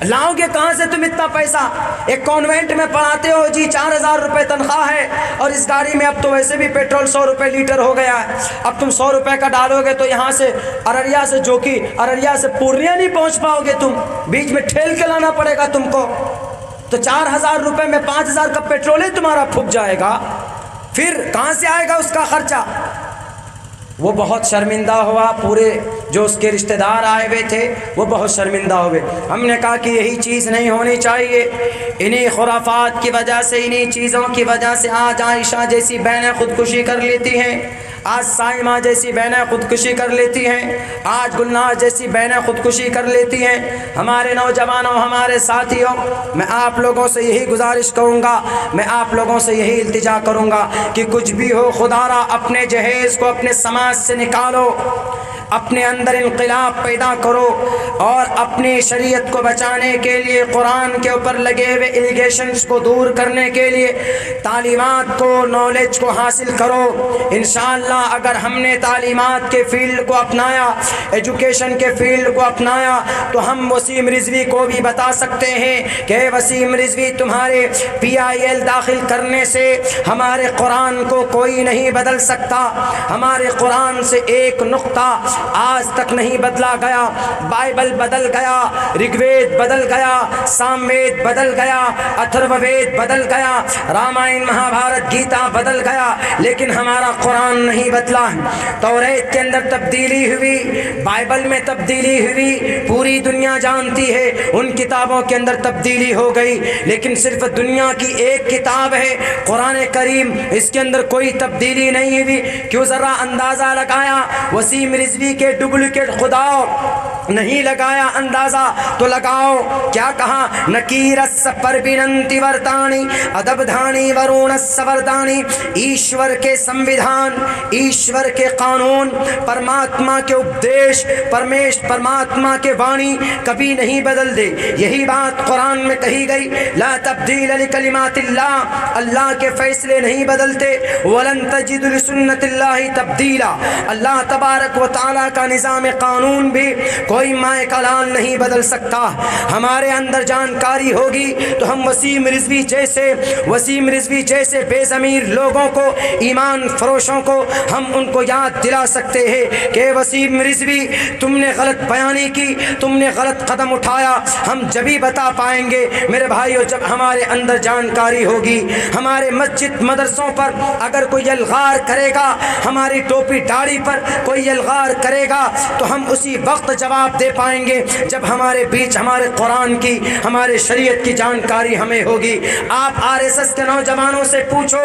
لاؤ گے کہاں سے تم اتنا پیسہ؟ ایک کانوینٹ میں پڑھاتے ہو جی، 4000 روپے تنخواہ ہے، اور اس گاڑی میں اب تو ویسے بھی پیٹرول 100 روپے لیٹر ہو گیا ہے، اب تم 100 روپے کا ڈالو گے تو یہاں سے ارریا سے جوکی، ارریا سے پورنیا نہیں پہنچ پاؤ گے تم، بیچ میں ٹھیل کے لانا پڑے گا تم کو، تو 4000 روپے میں 5000 کا پیٹرول ہی تمہارا پھک جائے گا، پھر کہاں سے آئے گا اس کا خرچہ؟ وہ بہت شرمندہ ہوا، پورے جو اس کے رشتہ دار آئے ہوئے تھے وہ بہت شرمندہ ہوئے۔ ہم نے کہا کہ یہی چیز نہیں ہونی چاہیے، انہی خرافات کی وجہ سے، انہی چیزوں کی وجہ سے آج عائشہ جیسی بہنیں خودکشی کر لیتی ہیں، آج سائمہ جیسی بہنیں خودکشی کر لیتی ہیں، آج گلناز جیسی بہنیں خودکشی کر لیتی ہیں۔ ہمارے نوجوانوں، ہمارے ساتھیوں، میں آپ لوگوں سے یہی گزارش کروں گا، میں آپ لوگوں سے یہی التجا کروں گا کہ کچھ بھی ہو خدا را اپنے جہیز کو اپنے سماج سے نکالو، اپنے اندر انقلاب پیدا کرو، اور اپنی شریعت کو بچانے کے لیے قرآن کے اوپر لگے ہوئے الیگیشنز کو دور کرنے کے لیے تعلیمات کو، نالج کو حاصل کرو۔ انشاءاللہ اگر ہم نے تعلیمات کے فیلڈ کو اپنایا، ایجوکیشن کے فیلڈ کو اپنایا، تو ہم وسیم رضوی کو بھی بتا سکتے ہیں کہ وسیم رضوی تمہارے PIL داخل کرنے سے ہمارے قرآن کو کوئی نہیں بدل سکتا، ہمارے قرآن سے ایک نقطہ آج تک نہیں بدلا گیا، بائبل بدل گیا، رگ وید بدل گیا، سام وید بدل گیا، اتھرو وید بدل گیا، رامائن مہا بھارت گیتا بدل گیا، لیکن ہمارا قرآن نہیں بدلا۔ توریت کے اندر تبدیلی ہوئی، بائبل میں تبدیلی ہوئی، پوری دنیا جانتی ہے، ان کتابوں کے اندر تبدیلی ہو گئی، لیکن صرف دنیا کی ایک کتاب ہے قرآن کریم، اس کے اندر کوئی تبدیلی نہیں ہوئی۔ کیوں؟ ذرا اندازہ لگایا، وسیم رضوی کے ڈپلیکیٹ خدا نہیں لگایا اندازہ تو لگاؤ، کیا کہا؟ نکیرس پربیننتی ورتانی ادب دھانی ورونس وردانی، ایشور کے سمویدھان، ایشور کے قانون، پرماتما کے اپدیش، پرماتما کے وانی کبھی نہیں بدل دے۔ یہی بات قرآن میں کہی گئی، لا تبدیل لکلمات اللہ، اللہ کے فیصلے نہیں بدلتے، ولن تجد لسنت اللہ تبدیلا، اللہ تبارک و تعالیٰ کا نظام قانون بھی کوئی مائے کلام نہیں بدل سکتا۔ ہمارے اندر جانکاری ہوگی تو ہم وسیم رضوی جیسے بے ضمیر لوگوں کو، ایمان فروشوں کو، ہم ان کو یاد دلا سکتے ہیں کہ وسیم رضوی تم نے غلط بیانی کی، تم نے غلط قدم اٹھایا۔ ہم جبھی بتا پائیں گے میرے بھائیو جب ہمارے اندر جانکاری ہوگی۔ ہمارے مسجد مدرسوں پر اگر کوئی الغار کرے گا، ہماری ٹوپی داڑھی پر کوئی الغار کرے گا، تو ہم اسی وقت جواب دے پائیں گے جب ہمارے بیچ ہمارے قرآن کی، ہمارے شریعت کی جانکاری ہمیں ہوگی۔ آپ RSS کے نوجوانوں سے پوچھو،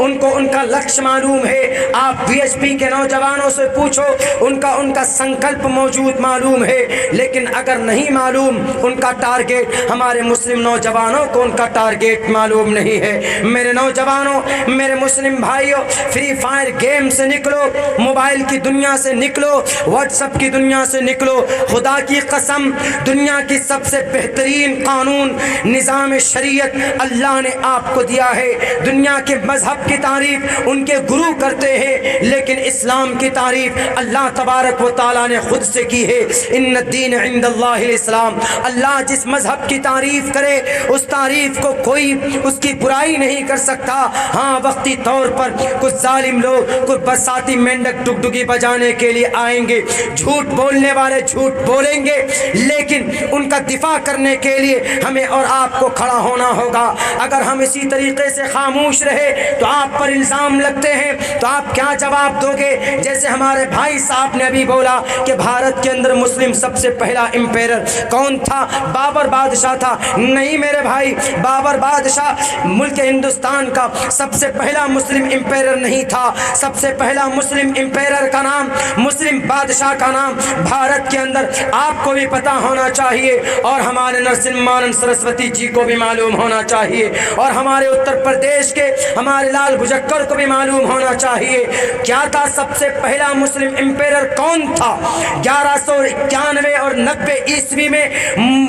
ان کو ان کا لکش معلوم ہے، آپ BHP کے نوجوانوں سے پوچھو، ان کا سنکلپ موجود معلوم ہے، لیکن اگر نہیں معلوم ان کا ٹارگیٹ، ہمارے مسلم نوجوانوں کو ان کا ٹارگیٹ معلوم نہیں ہے۔ میرے نوجوانوں، میرے مسلم بھائیوں، فری فائر گیم سے نکلو، موبائل کی دنیا سے نکلو، واٹس ایپ کی دنیا سے نکلو۔ خدا کی قسم، دنیا کی سب سے بہترین قانون، نظام شریعت اللہ نے آپ کو دیا ہے۔ دنیا کے مذہب کی تعریف ان کے گرو کرتے ہیں، لیکن اسلام کی تعریف اللہ تبارک و تعالیٰ نے خود سے کی ہے۔ ان الدین عند اللہ الاسلام، اللہ جس مذہب کی تعریف کرے اس تعریف کو کوئی اس کی برائی نہیں کر سکتا۔ ہاں، وقتی طور پر کچھ ظالم لوگ، کچھ برساتی مینڈک ڈگڈگی بجانے کے لیے آئیں گے، جھوٹ بولنے والے جھوٹ بولیں گے، لیکن ان کا دفاع کرنے کے لیے ہمیں اور آپ کو کھڑا ہونا ہوگا۔ اگر ہم اسی طریقے سے خاموش رہے تو آپ پر الزام لگتے ہیں تو آپ کیا جواب دو گے؟ جیسے ہمارے بھائی صاحب نے ابھی بولا کہ بھارت کے اندر مسلم سب سے پہلا امپیرر کون تھا؟ بابر بادشاہ تھا۔ نہیں میرے بھائی، بابر بادشاہ ملک ہندوستان کا سب سے پہلا مسلم امپیرر نہیں تھا۔ سب سے پہلا مسلم امپیرر کا نام، مسلم بادشاہ کا نام بھارت کے اندر آپ کو بھی پتا ہونا چاہیے، اور ہمارے نرسمہانند سرسوتی جی کو بھی معلوم ہونا چاہیے، اور ہمارے اتر پردیش کے ہمارے لال بھجکر کو بھی معلوم ہونا چاہیے۔ کیا تھا سب سے پہلا مسلم امپیرر کون تھا؟ 1191 اور 90 عیسوی میں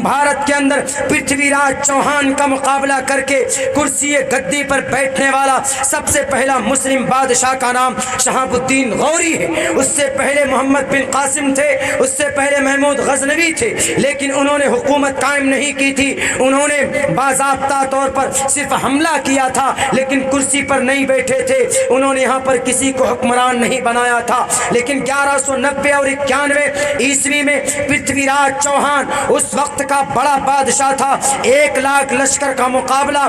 بھارت کے اندر پرتھوی راج چوہان کا مقابلہ کر کے کرسی گدی پر بیٹھنے والا سب سے پہلا مسلم بادشاہ کا نام شہاب الدین غوری ہے۔ اس سے پہلے محمد بن قاسم تھے، اس سے پہلے محمود غزنوی تھے، لیکن انہوں نے حکومت قائم نہیں کی تھی، انہوں نے باضابطہ طور پر صرف حملہ کیا تھا لیکن کرسی پر نہیں بیٹھے تھے، انہوں نے یہاں پر کسی کو حکمران نہیں بنایا تھا۔ لیکن 1190 اور 91 عیسوی میں پرتھوی راج چوہان اس وقت کا بڑا بادشاہ تھا، 1 لاکھ لشکر کا مقابلہ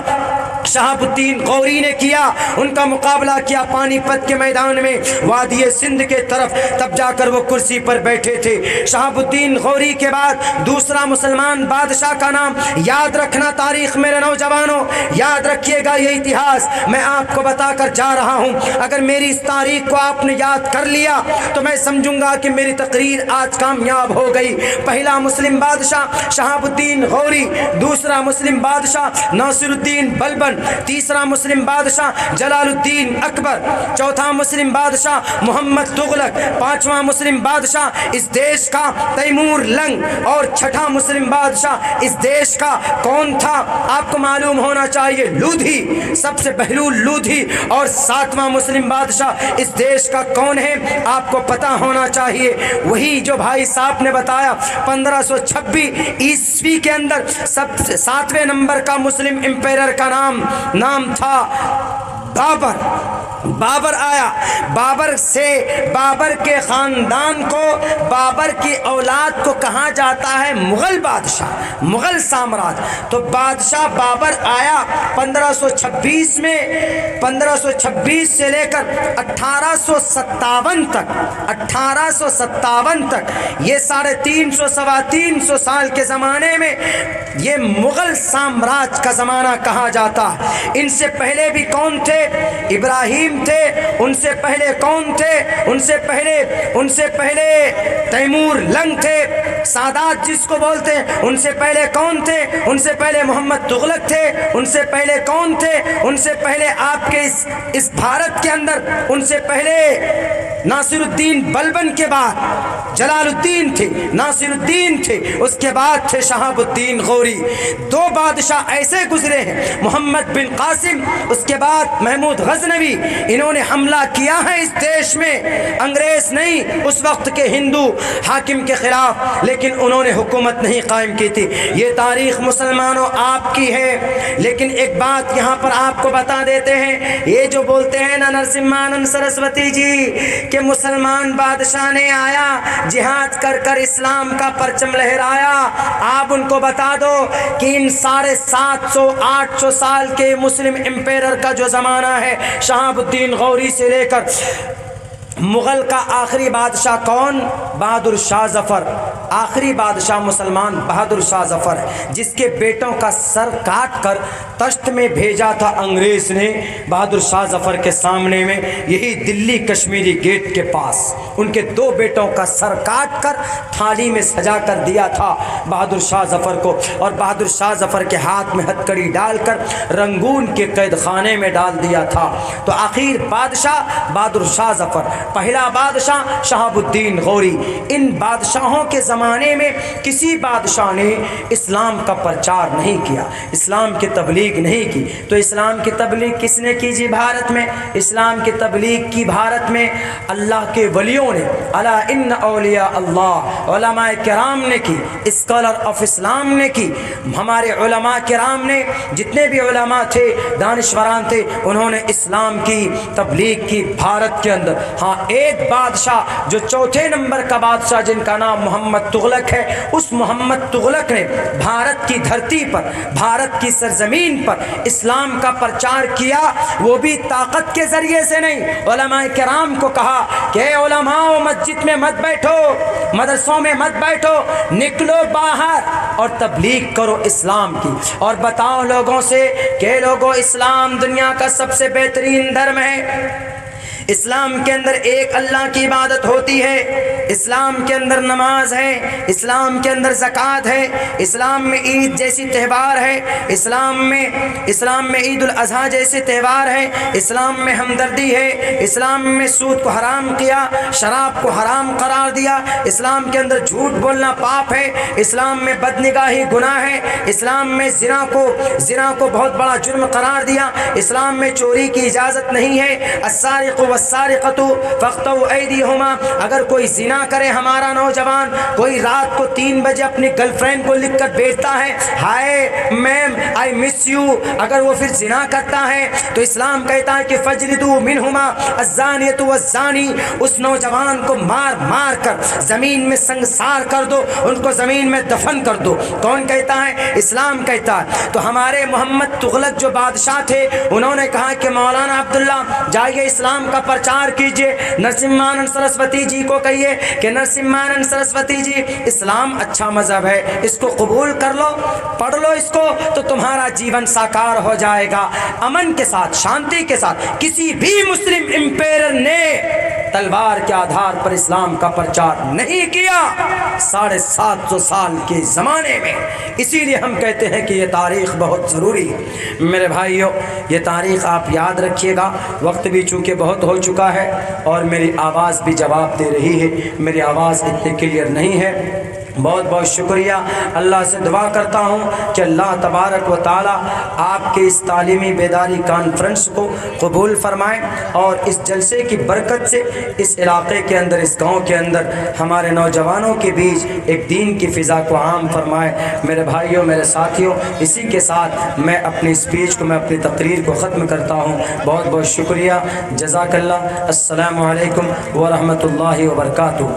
شہاب الدین غوری نے کیا، ان کا مقابلہ کیا پانی پت کے میدان میں وادی سندھ کے طرف، تب جا کر وہ کرسی پر بیٹھے تھے۔ شہاب الدین غوری کے بعد دوسرا مسلمان بادشاہ کا نام یاد رکھنا، تاریخ میرے نوجوانوں یاد رکھیے گا، یہ اتہاس میں آپ کو بتا کر جا رہا ہوں، اگر میری اس تاریخ کو آپ نے یاد کر لیا تو میں سمجھوں گا کہ میری تقریر آج کامیاب ہو گئی۔ پہلا مسلم بادشاہ شہاب الدین غوری، دوسرا مسلم بادشاہ ناصر الدین بلبن، تیسرا مسلم بادشاہ جلال الدین اکبر، چوتھا مسلم بادشاہ محمد تغلق، پانچواں مسلم بادشاہ اس دیش کا تیمور لنگ، اور چھٹا مسلم بادشاہ اس دیش کا کون تھا آپ کو معلوم ہونا چاہیے، لودھی، سب سے بہلول لودھی، اور ساتواں مسلم بادشاہ اس دیش کا کون ہے آپ کو پتہ ہونا چاہیے، وہی جو بھائی صاحب نے بتایا 1526 عیسوی کے اندر سب سے 7ویں نمبر کا مسلم امپیرر کا نام تھا بابر۔ بابر آیا، بابر سے بابر کے خاندان کو، بابر کی اولاد کو کہا جاتا ہے مغل بادشاہ، مغل سامراج۔ تو بادشاہ بابر آیا 1526 میں، 1526 سے لے کر 1857 تک، 1857 تک، یہ 350 سوا 300 سال کے زمانے میں یہ مغل سامراج کا زمانہ کہا جاتا ہے۔ ان سے پہلے بھی کون تھے؟ ابراہیم تھے، ان سے پہلے کون تھے؟ ان سے پہلے تیمور لنگ تھے، سادات جس کو بولتے ہیں، ان سے پہلے کون تھے؟ ان سے پہلے محمد تغلق تھے، ان سے پہلے کون تھے؟ ان سے پہلے آپ کے اس بھارت کے اندر ان سے پہلے ناصر الدین بلبن کے بعد جلال الدین تھے، ناصر الدین تھے، اس کے بعد تھے شہاب الدین غوری۔ 2 بادشاہ ایسے گزرے ہیں، محمد بن قاسم، اس کے بعد محمود غزنوی، انہوں نے حملہ کیا ہے اس دیش میں، انگریز نہیں، اس وقت کے ہندو حاکم کے خلاف، لیکن انہوں نے حکومت نہیں قائم کی تھی۔ یہ تاریخ مسلمانوں آپ کی ہے، لیکن ایک بات یہاں پر آپ کو بتا دیتے ہیں، یہ جو بولتے ہیں نا نرسمہانند سرسوتی جی کہ مسلمان بادشاہ نے آیا جہاد کر کر اسلام کا پرچم لہرایا، آپ ان کو بتا دو کہ ان 750-800 سال کے مسلم امپیرر کا جو زمانہ ہے، شہاب الدین غوری سے لے کر مغل کا آخری بادشاہ کون؟ بہادر شاہ ظفر، آخری بادشاہ مسلمان بہادر شاہ ظفر، جس کے بیٹوں کا سر کاٹ کر تشت میں بھیجا تھا انگریز نے بہادر شاہ ظفر کے سامنے میں، یہی دلی کشمیری گیٹ کے پاس ان کے 2 بیٹوں کا سر کاٹ کر تھالی میں سجا کر دیا تھا بہادر شاہ ظفر کو، اور بہادر شاہ ظفر کے ہاتھ میں ہتھکڑی ڈال کر رنگون کے قید خانے میں ڈال دیا تھا۔ تو آخر بادشاہ بہادر شاہ ظفر، پہلا بادشاہ شہاب الدین غوری۔ ان بادشاہوں کے زمانے میں کسی بادشاہ نے اسلام کا پرچار نہیں کیا، اسلام کی تبلیغ نہیں کی۔ تو اسلام کی تبلیغ کس نے کی جی بھارت میں؟ اسلام کی تبلیغ کی بھارت میں اللہ کے ولیوں نے، الا ان اولیاء اللہ، علماء کرام نے کی، اسکالر آف اسلام نے کی، ہمارے علماء کرام نے، جتنے بھی علماء تھے، دانشوران تھے، انہوں نے اسلام کی تبلیغ کی بھارت کے اندر۔ ہاں ایک بادشاہ جو 4تھے نمبر کا بادشاہ جن کا نام محمد تغلق ہے، اس محمد تغلق نے بھارت کی دھرتی پر، بھارت کی سرزمین پر اسلام کا پرچار کیا، وہ بھی طاقت کے ذریعے سے نہیں۔ علماء کرام کو کہا کہ اے علماء، مسجد میں مت بیٹھو، مدرسوں میں مت بیٹھو، نکلو باہر اور تبلیغ کرو اسلام کی، اور بتاؤ لوگوں سے کہ لوگوں اسلام دنیا کا سب سے بہترین دھرم ہے، اسلام کے اندر ایک اللہ کی عبادت ہوتی ہے، اسلام کے اندر نماز ہے، اسلام کے اندر زکوٰۃ ہے، اسلام میں عید جیسی تہوار ہے، اسلام میں عید الاضحیٰ جیسے تہوار ہے، اسلام میں ہمدردی ہے، اسلام میں سود کو حرام کیا، شراب کو حرام قرار دیا، اسلام کے اندر جھوٹ بولنا پاپ ہے، اسلام میں بدنگاہی گناہ ہے، اسلام میں زنا کو بہت بڑا جرم قرار دیا، اسلام میں چوری کی اجازت نہیں ہے، السارق والسارقۃ فاقطعوا ایدیہما، اگر کوئی زنا زنا کرے ہمارا نوجوان، کوئی رات کو 3 بجے اپنی گرل فرینڈ کو لکھ کر بھیجتا ہے ہائے میم آئی مس یو، اگر وہ پھر زنا کرتا ہے تو اسلام کہتا ہے کہ فجلدوا منہما الزانیۃ والزانی، اس نوجوان کو مار مار کر زمین میں سنگسار کر دو، ان کو زمین میں دفن کر دو۔ کون کہتا ہے؟ اسلام کہتا ہے۔ تو ہمارے محمد تغلق جو بادشاہ تھے انہوں نے کہا کہ مولانا عبداللہ جائیے اسلام کا پرچار کیجئے، نرسمہانند سرسوتی جی کو کہیے کہ نرسمہانند سرسوتی جی اسلام اچھا مذہب ہے، اس کو قبول کر لو، پڑھ لو اس کو تو تمہارا جیون ساکار ہو جائے گا۔ امن کے ساتھ، شانتی کے ساتھ کسی بھی مسلم امپیرر نے تلوار کے آدھار پر اسلام کا پرچار نہیں کیا 750 سال کے زمانے میں۔ اسی لیے ہم کہتے ہیں کہ یہ تاریخ بہت ضروری ہے۔ میرے بھائیوں یہ تاریخ آپ یاد رکھیے گا۔ وقت بھی چونکہ بہت ہو چکا ہے اور میری آواز بھی جواب دے رہی ہے، میری آواز اتنی کلیئر نہیں ہے۔ بہت بہت شکریہ۔ اللہ سے دعا کرتا ہوں کہ اللہ تبارک و تعالی آپ کے اس تعلیمی بیداری کانفرنس کو قبول فرمائے اور اس جلسے کی برکت سے اس علاقے کے اندر، اس گاؤں کے اندر ہمارے نوجوانوں کے بیچ ایک دین کی فضا کو عام فرمائے۔ میرے بھائیوں، میرے ساتھیوں، اسی کے ساتھ میں اپنی اسپیچ کو، میں اپنی تقریر کو ختم کرتا ہوں۔ بہت بہت شکریہ، جزاک اللہ۔ السلام علیکم ورحمۃ اللہ وبرکاتہ۔